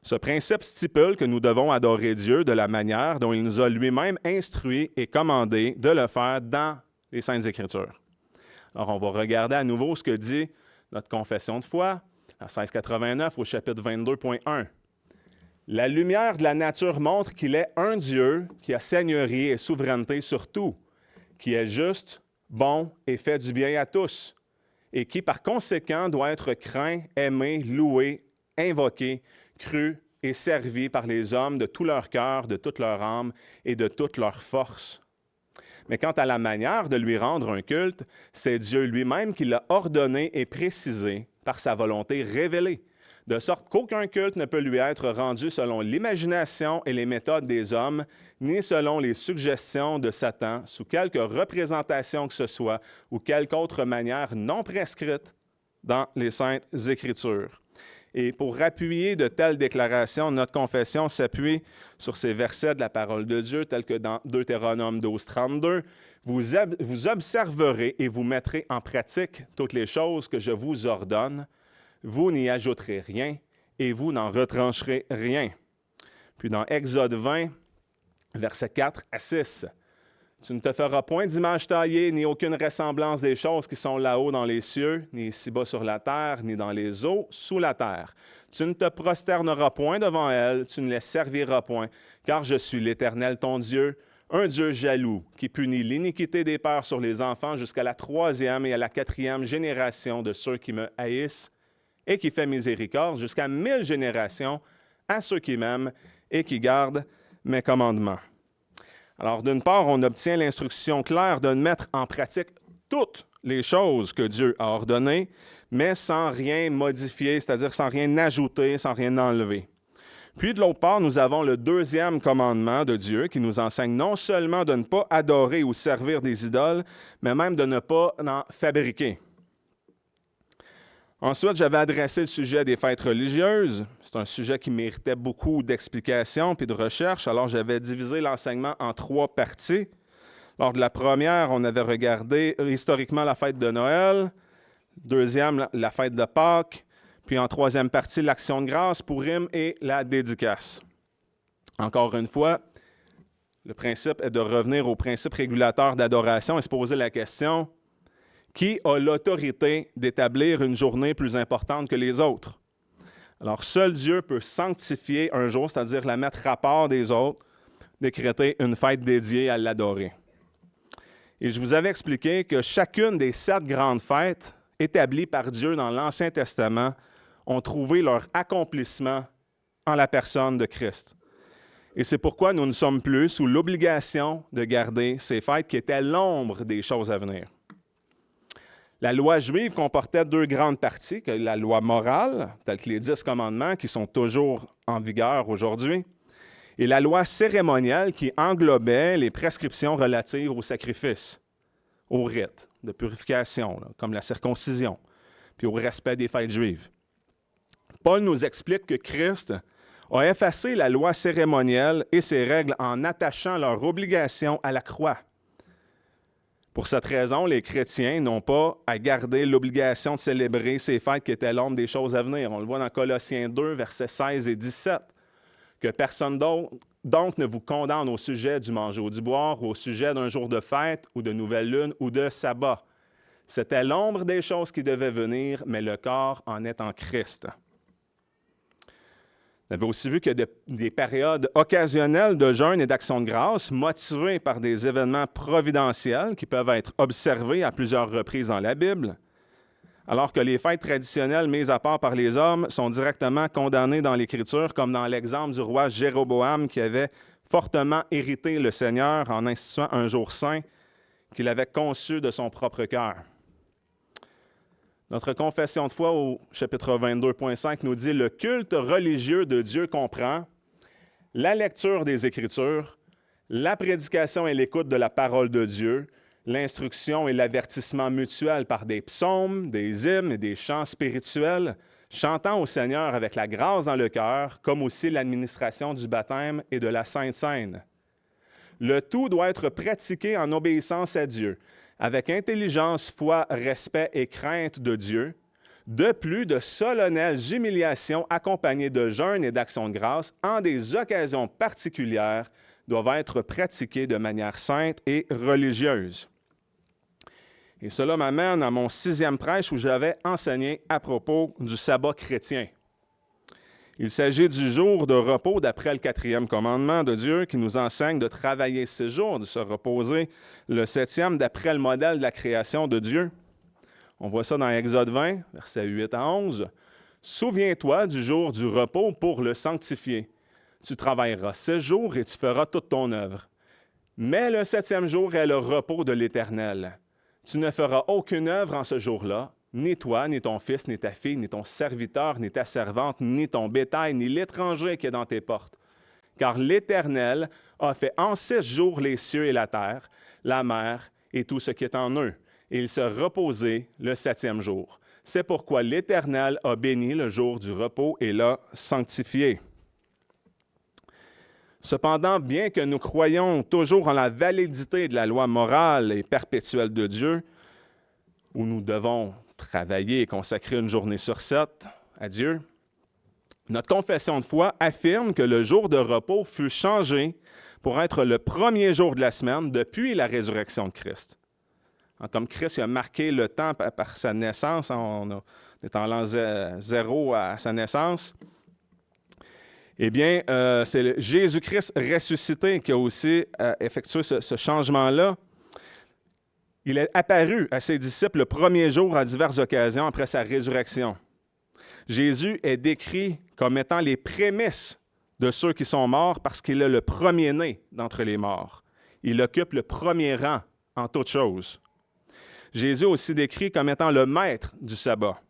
Ce principe stipule que nous devons adorer Dieu de la manière dont il nous a lui-même instruit et commandé de le faire dans les Saintes Écritures. Alors, on va regarder à nouveau ce que dit notre confession de foi, à 1689 au chapitre 22.1. La lumière de la nature montre qu'il est un Dieu qui a seigneurie et souveraineté sur tout, qui est juste, bon et fait du bien à tous, et qui par conséquent doit être craint, aimé, loué, invoqué, cru et servi par les hommes de tout leur cœur, de toute leur âme et de toute leur force. Mais quant à la manière de lui rendre un culte, c'est Dieu lui-même qui l'a ordonné et précisé par sa volonté révélée, de sorte qu'aucun culte ne peut lui être rendu selon l'imagination et les méthodes des hommes, ni selon les suggestions de Satan, sous quelque représentation que ce soit ou quelque autre manière non prescrite dans les Saintes Écritures. Et pour appuyer de telles déclarations, notre confession s'appuie sur ces versets de la parole de Dieu, tels que dans Deutéronome 12, 32. Vous observerez et vous mettrez en pratique toutes les choses que je vous ordonne. Vous n'y ajouterez rien et vous n'en retrancherez rien. Puis dans Exode 20, versets 4 à 6. Tu ne te feras point d'image taillée, ni aucune ressemblance des choses qui sont là-haut dans les cieux, ni ici-bas sur la terre, ni dans les eaux sous la terre. Tu ne te prosterneras point devant elles, tu ne les serviras point, car je suis l'Éternel ton Dieu, un Dieu jaloux, qui punit l'iniquité des pères sur les enfants jusqu'à la 3e et à la 4e génération de ceux qui me haïssent, et qui fait miséricorde jusqu'à 1000 générations à ceux qui m'aiment et qui gardent mes commandements. Alors, d'une part, on obtient l'instruction claire de mettre en pratique toutes les choses que Dieu a ordonnées, mais sans rien modifier, c'est-à-dire sans rien ajouter, sans rien enlever. Puis de l'autre part, nous avons le deuxième commandement de Dieu qui nous enseigne non seulement de ne pas adorer ou servir des idoles, mais même de ne pas en fabriquer. Ensuite, j'avais adressé le sujet des fêtes religieuses. C'est un sujet qui méritait beaucoup d'explications puis de recherches, alors j'avais divisé l'enseignement en 3 parties. Lors de la première, on avait regardé historiquement la fête de Noël, deuxième, la fête de Pâques, puis en troisième partie, l'Action de grâce, Pourim et la dédicace. Encore une fois, le principe est de revenir au principe régulateur d'adoration et se poser la question: qui a l'autorité d'établir une journée plus importante que les autres? Alors, seul Dieu peut sanctifier un jour, c'est-à-dire la mettre à part des autres, décréter une fête dédiée à l'adorer. Et je vous avais expliqué que chacune des 7 grandes fêtes établies par Dieu dans l'Ancien Testament ont trouvé leur accomplissement en la personne de Christ. Et c'est pourquoi nous ne sommes plus sous l'obligation de garder ces fêtes qui étaient l'ombre des choses à venir. La loi juive comportait 2 grandes parties, que la loi morale, telle que les 10 commandements qui sont toujours en vigueur aujourd'hui, et la loi cérémonielle qui englobait les prescriptions relatives au sacrifice, aux rites de purification, comme la circoncision, puis au respect des fêtes juives. Paul nous explique que Christ a effacé la loi cérémonielle et ses règles en attachant leur obligation à la croix. Pour cette raison, les chrétiens n'ont pas à garder l'obligation de célébrer ces fêtes qui étaient l'ombre des choses à venir. On le voit dans Colossiens 2, versets 16 et 17, que personne d'autre donc ne vous condamne au sujet du manger ou du boire, ou au sujet d'un jour de fête, ou de nouvelle lune, ou de sabbat. C'était l'ombre des choses qui devaient venir, mais le corps en est en Christ. Vous avez aussi vu qu'il y a des périodes occasionnelles de jeûne et d'action de grâce motivées par des événements providentiels qui peuvent être observés à plusieurs reprises dans la Bible, alors que les fêtes traditionnelles mises à part par les hommes sont directement condamnées dans l'Écriture, comme dans l'exemple du roi Jéroboam qui avait fortement irrité le Seigneur en instituant un jour saint qu'il avait conçu de son propre cœur. Notre confession de foi au chapitre 22.5 nous dit « Le culte religieux de Dieu comprend la lecture des Écritures, la prédication et l'écoute de la parole de Dieu, l'instruction et l'avertissement mutuel par des psaumes, des hymnes et des chants spirituels, chantant au Seigneur avec la grâce dans le cœur, comme aussi l'administration du baptême et de la Sainte Seine. Le tout doit être pratiqué en obéissance à Dieu, avec intelligence, foi, respect et crainte de Dieu, de plus de solennelles humiliations accompagnées de jeûnes et d'actions de grâce en des occasions particulières doivent être pratiquées de manière sainte et religieuse. » Et cela m'amène à mon 6e prêche où j'avais enseigné à propos du sabbat chrétien. Il s'agit du jour de repos d'après le 4e commandement de Dieu qui nous enseigne de travailler 6 jours, de se reposer le 7e d'après le modèle de la création de Dieu. On voit ça dans Exode 20, versets 8 à 11. « Souviens-toi du jour du repos pour le sanctifier. Tu travailleras 6 jours et tu feras toute ton œuvre. Mais le 7e jour est le repos de l'Éternel. Tu ne feras aucune œuvre en ce jour-là, ni toi, ni ton fils, ni ta fille, ni ton serviteur, ni ta servante, ni ton bétail, ni l'étranger qui est dans tes portes. Car l'Éternel a fait en 6 jours les cieux et la terre, la mer et tout ce qui est en eux. Et il se reposait le 7e jour. C'est pourquoi l'Éternel a béni le jour du repos et l'a sanctifié. » Cependant, bien que nous croyions toujours en la validité de la loi morale et perpétuelle de Dieu, où nous devons travailler et consacrer une journée sur 7 à Dieu, notre confession de foi affirme que le jour de repos fut changé pour être le premier jour de la semaine depuis la résurrection de Christ. Comme Christ a marqué le temps par sa naissance, on est en l'an 0 à sa naissance, eh bien, c'est Jésus-Christ ressuscité qui a aussi effectué ce changement-là. Il est apparu à ses disciples le premier jour à diverses occasions après sa résurrection. Jésus est décrit comme étant les prémices de ceux qui sont morts parce qu'il est le premier-né d'entre les morts. Il occupe le premier rang en toutes choses. Jésus est aussi décrit comme étant le maître du sabbat.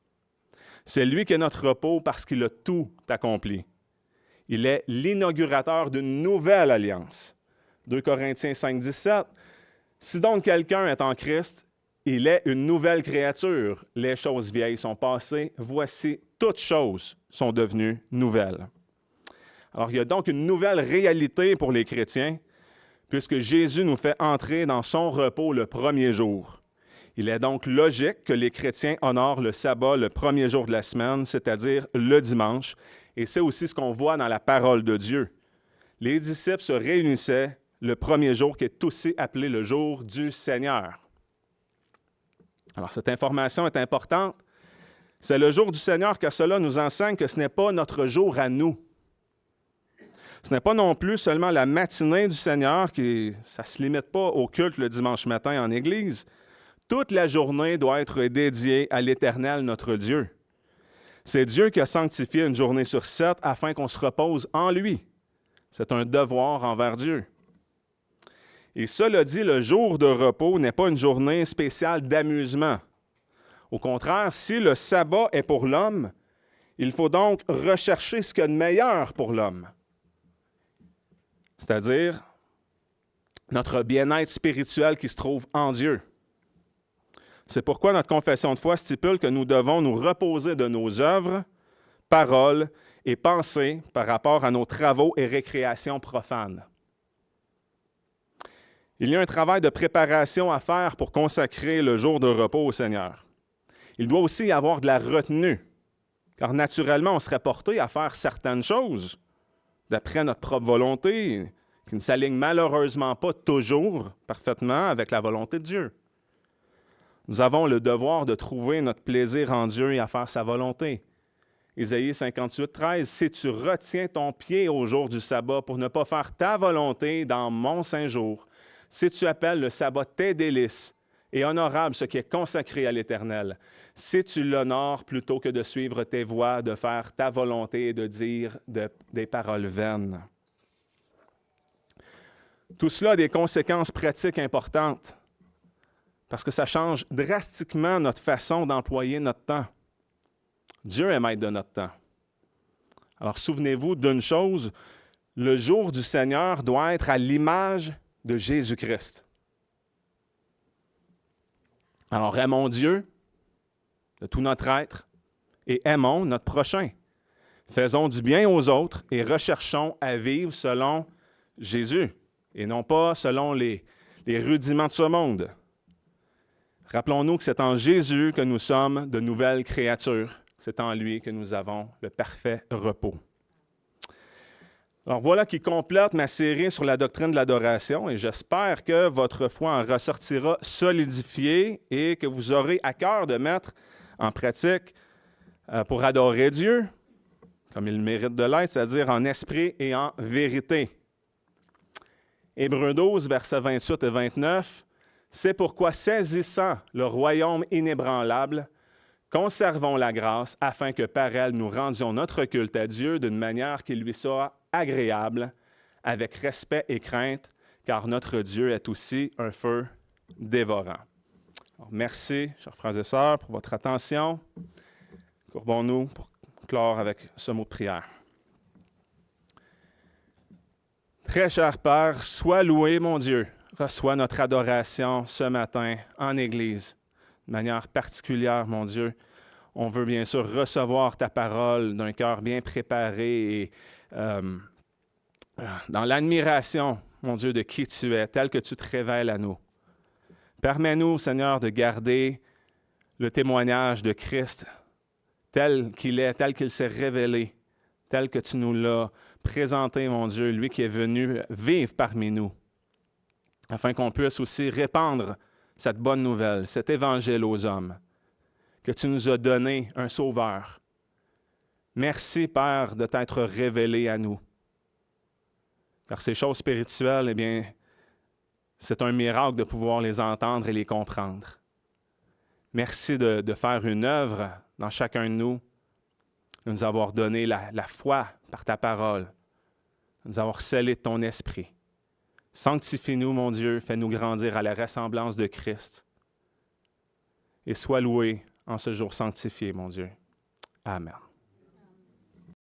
C'est lui qui est notre repos parce qu'il a tout accompli. Il est l'inaugurateur d'une nouvelle alliance. 2 Corinthiens 5, 17. Si donc quelqu'un est en Christ, il est une nouvelle créature. Les choses vieilles sont passées. Voici, toutes choses sont devenues nouvelles. Alors, il y a donc une nouvelle réalité pour les chrétiens, puisque Jésus nous fait entrer dans son repos le premier jour. Il est donc logique que les chrétiens honorent le sabbat le premier jour de la semaine, c'est-à-dire le dimanche, et c'est aussi ce qu'on voit dans la parole de Dieu. Les disciples se réunissaient le premier jour, qui est aussi appelé le jour du Seigneur. Alors, cette information est importante. C'est le jour du Seigneur, car cela nous enseigne que ce n'est pas notre jour à nous. Ce n'est pas non plus seulement la matinée du Seigneur, ça ne se limite pas au culte le dimanche matin en Église. Toute la journée doit être dédiée à l'Éternel, notre Dieu. C'est Dieu qui a sanctifié une journée sur 7 afin qu'on se repose en lui. C'est un devoir envers Dieu. Et cela dit, le jour de repos n'est pas une journée spéciale d'amusement. Au contraire, si le sabbat est pour l'homme, il faut donc rechercher ce qu'il y a de meilleur pour l'homme. C'est-à-dire notre bien-être spirituel qui se trouve en Dieu. C'est pourquoi notre confession de foi stipule que nous devons nous reposer de nos œuvres, paroles et pensées par rapport à nos travaux et récréations profanes. Il y a un travail de préparation à faire pour consacrer le jour de repos au Seigneur. Il doit aussi y avoir de la retenue, car naturellement, on serait porté à faire certaines choses d'après notre propre volonté, qui ne s'aligne malheureusement pas toujours parfaitement avec la volonté de Dieu. Nous avons le devoir de trouver notre plaisir en Dieu et à faire sa volonté. Ésaïe 58, 13, « Si tu retiens ton pied au jour du sabbat pour ne pas faire ta volonté dans mon saint jour, si tu appelles le sabbat tes délices et honorable ce qui est consacré à l'Éternel, si tu l'honores plutôt que de suivre tes voies, de faire ta volonté et de dire des paroles vaines. » Tout cela a des conséquences pratiques importantes parce que ça change drastiquement notre façon d'employer notre temps. Dieu est maître de notre temps. Alors souvenez-vous d'une chose, le jour du Seigneur doit être à l'image de Jésus-Christ. Alors aimons Dieu de tout notre être et aimons notre prochain. Faisons du bien aux autres et recherchons à vivre selon Jésus et non pas selon les rudiments de ce monde. Rappelons-nous que c'est en Jésus que nous sommes de nouvelles créatures. C'est en lui que nous avons le parfait repos. Alors voilà qui complète ma série sur la doctrine de l'adoration et j'espère que votre foi en ressortira solidifiée et que vous aurez à cœur de mettre en pratique pour adorer Dieu, comme il mérite de l'être, c'est-à-dire en esprit et en vérité. Hébreux 12, versets 28 et 29, « C'est pourquoi, saisissant le royaume inébranlable, conservons la grâce afin que par elle nous rendions notre culte à Dieu d'une manière qui lui soit agréable, avec respect et crainte, car notre Dieu est aussi un feu dévorant. » Alors, merci, chers frères et sœurs, pour votre attention. Courbons-nous pour clore avec ce mot de prière. Très cher Père, sois loué, mon Dieu. Reçois notre adoration ce matin en Église. De manière particulière, mon Dieu, on veut bien sûr recevoir ta parole d'un cœur bien préparé et dans l'admiration, mon Dieu, de qui tu es, tel que tu te révèles à nous. Permets-nous, Seigneur, de garder le témoignage de Christ tel qu'il est, tel qu'il s'est révélé, tel que tu nous l'as présenté, mon Dieu, lui qui est venu vivre parmi nous, afin qu'on puisse aussi répandre cette bonne nouvelle, cet évangile aux hommes, que tu nous as donné un sauveur. Merci, Père, de t'être révélé à nous. Car ces choses spirituelles, eh bien, c'est un miracle de pouvoir les entendre et les comprendre. Merci de faire une œuvre dans chacun de nous, de nous avoir donné la foi par ta parole, de nous avoir scellé de ton esprit. Sanctifie-nous, mon Dieu, fais-nous grandir à la ressemblance de Christ. Et sois loué en ce jour sanctifié, mon Dieu. Amen.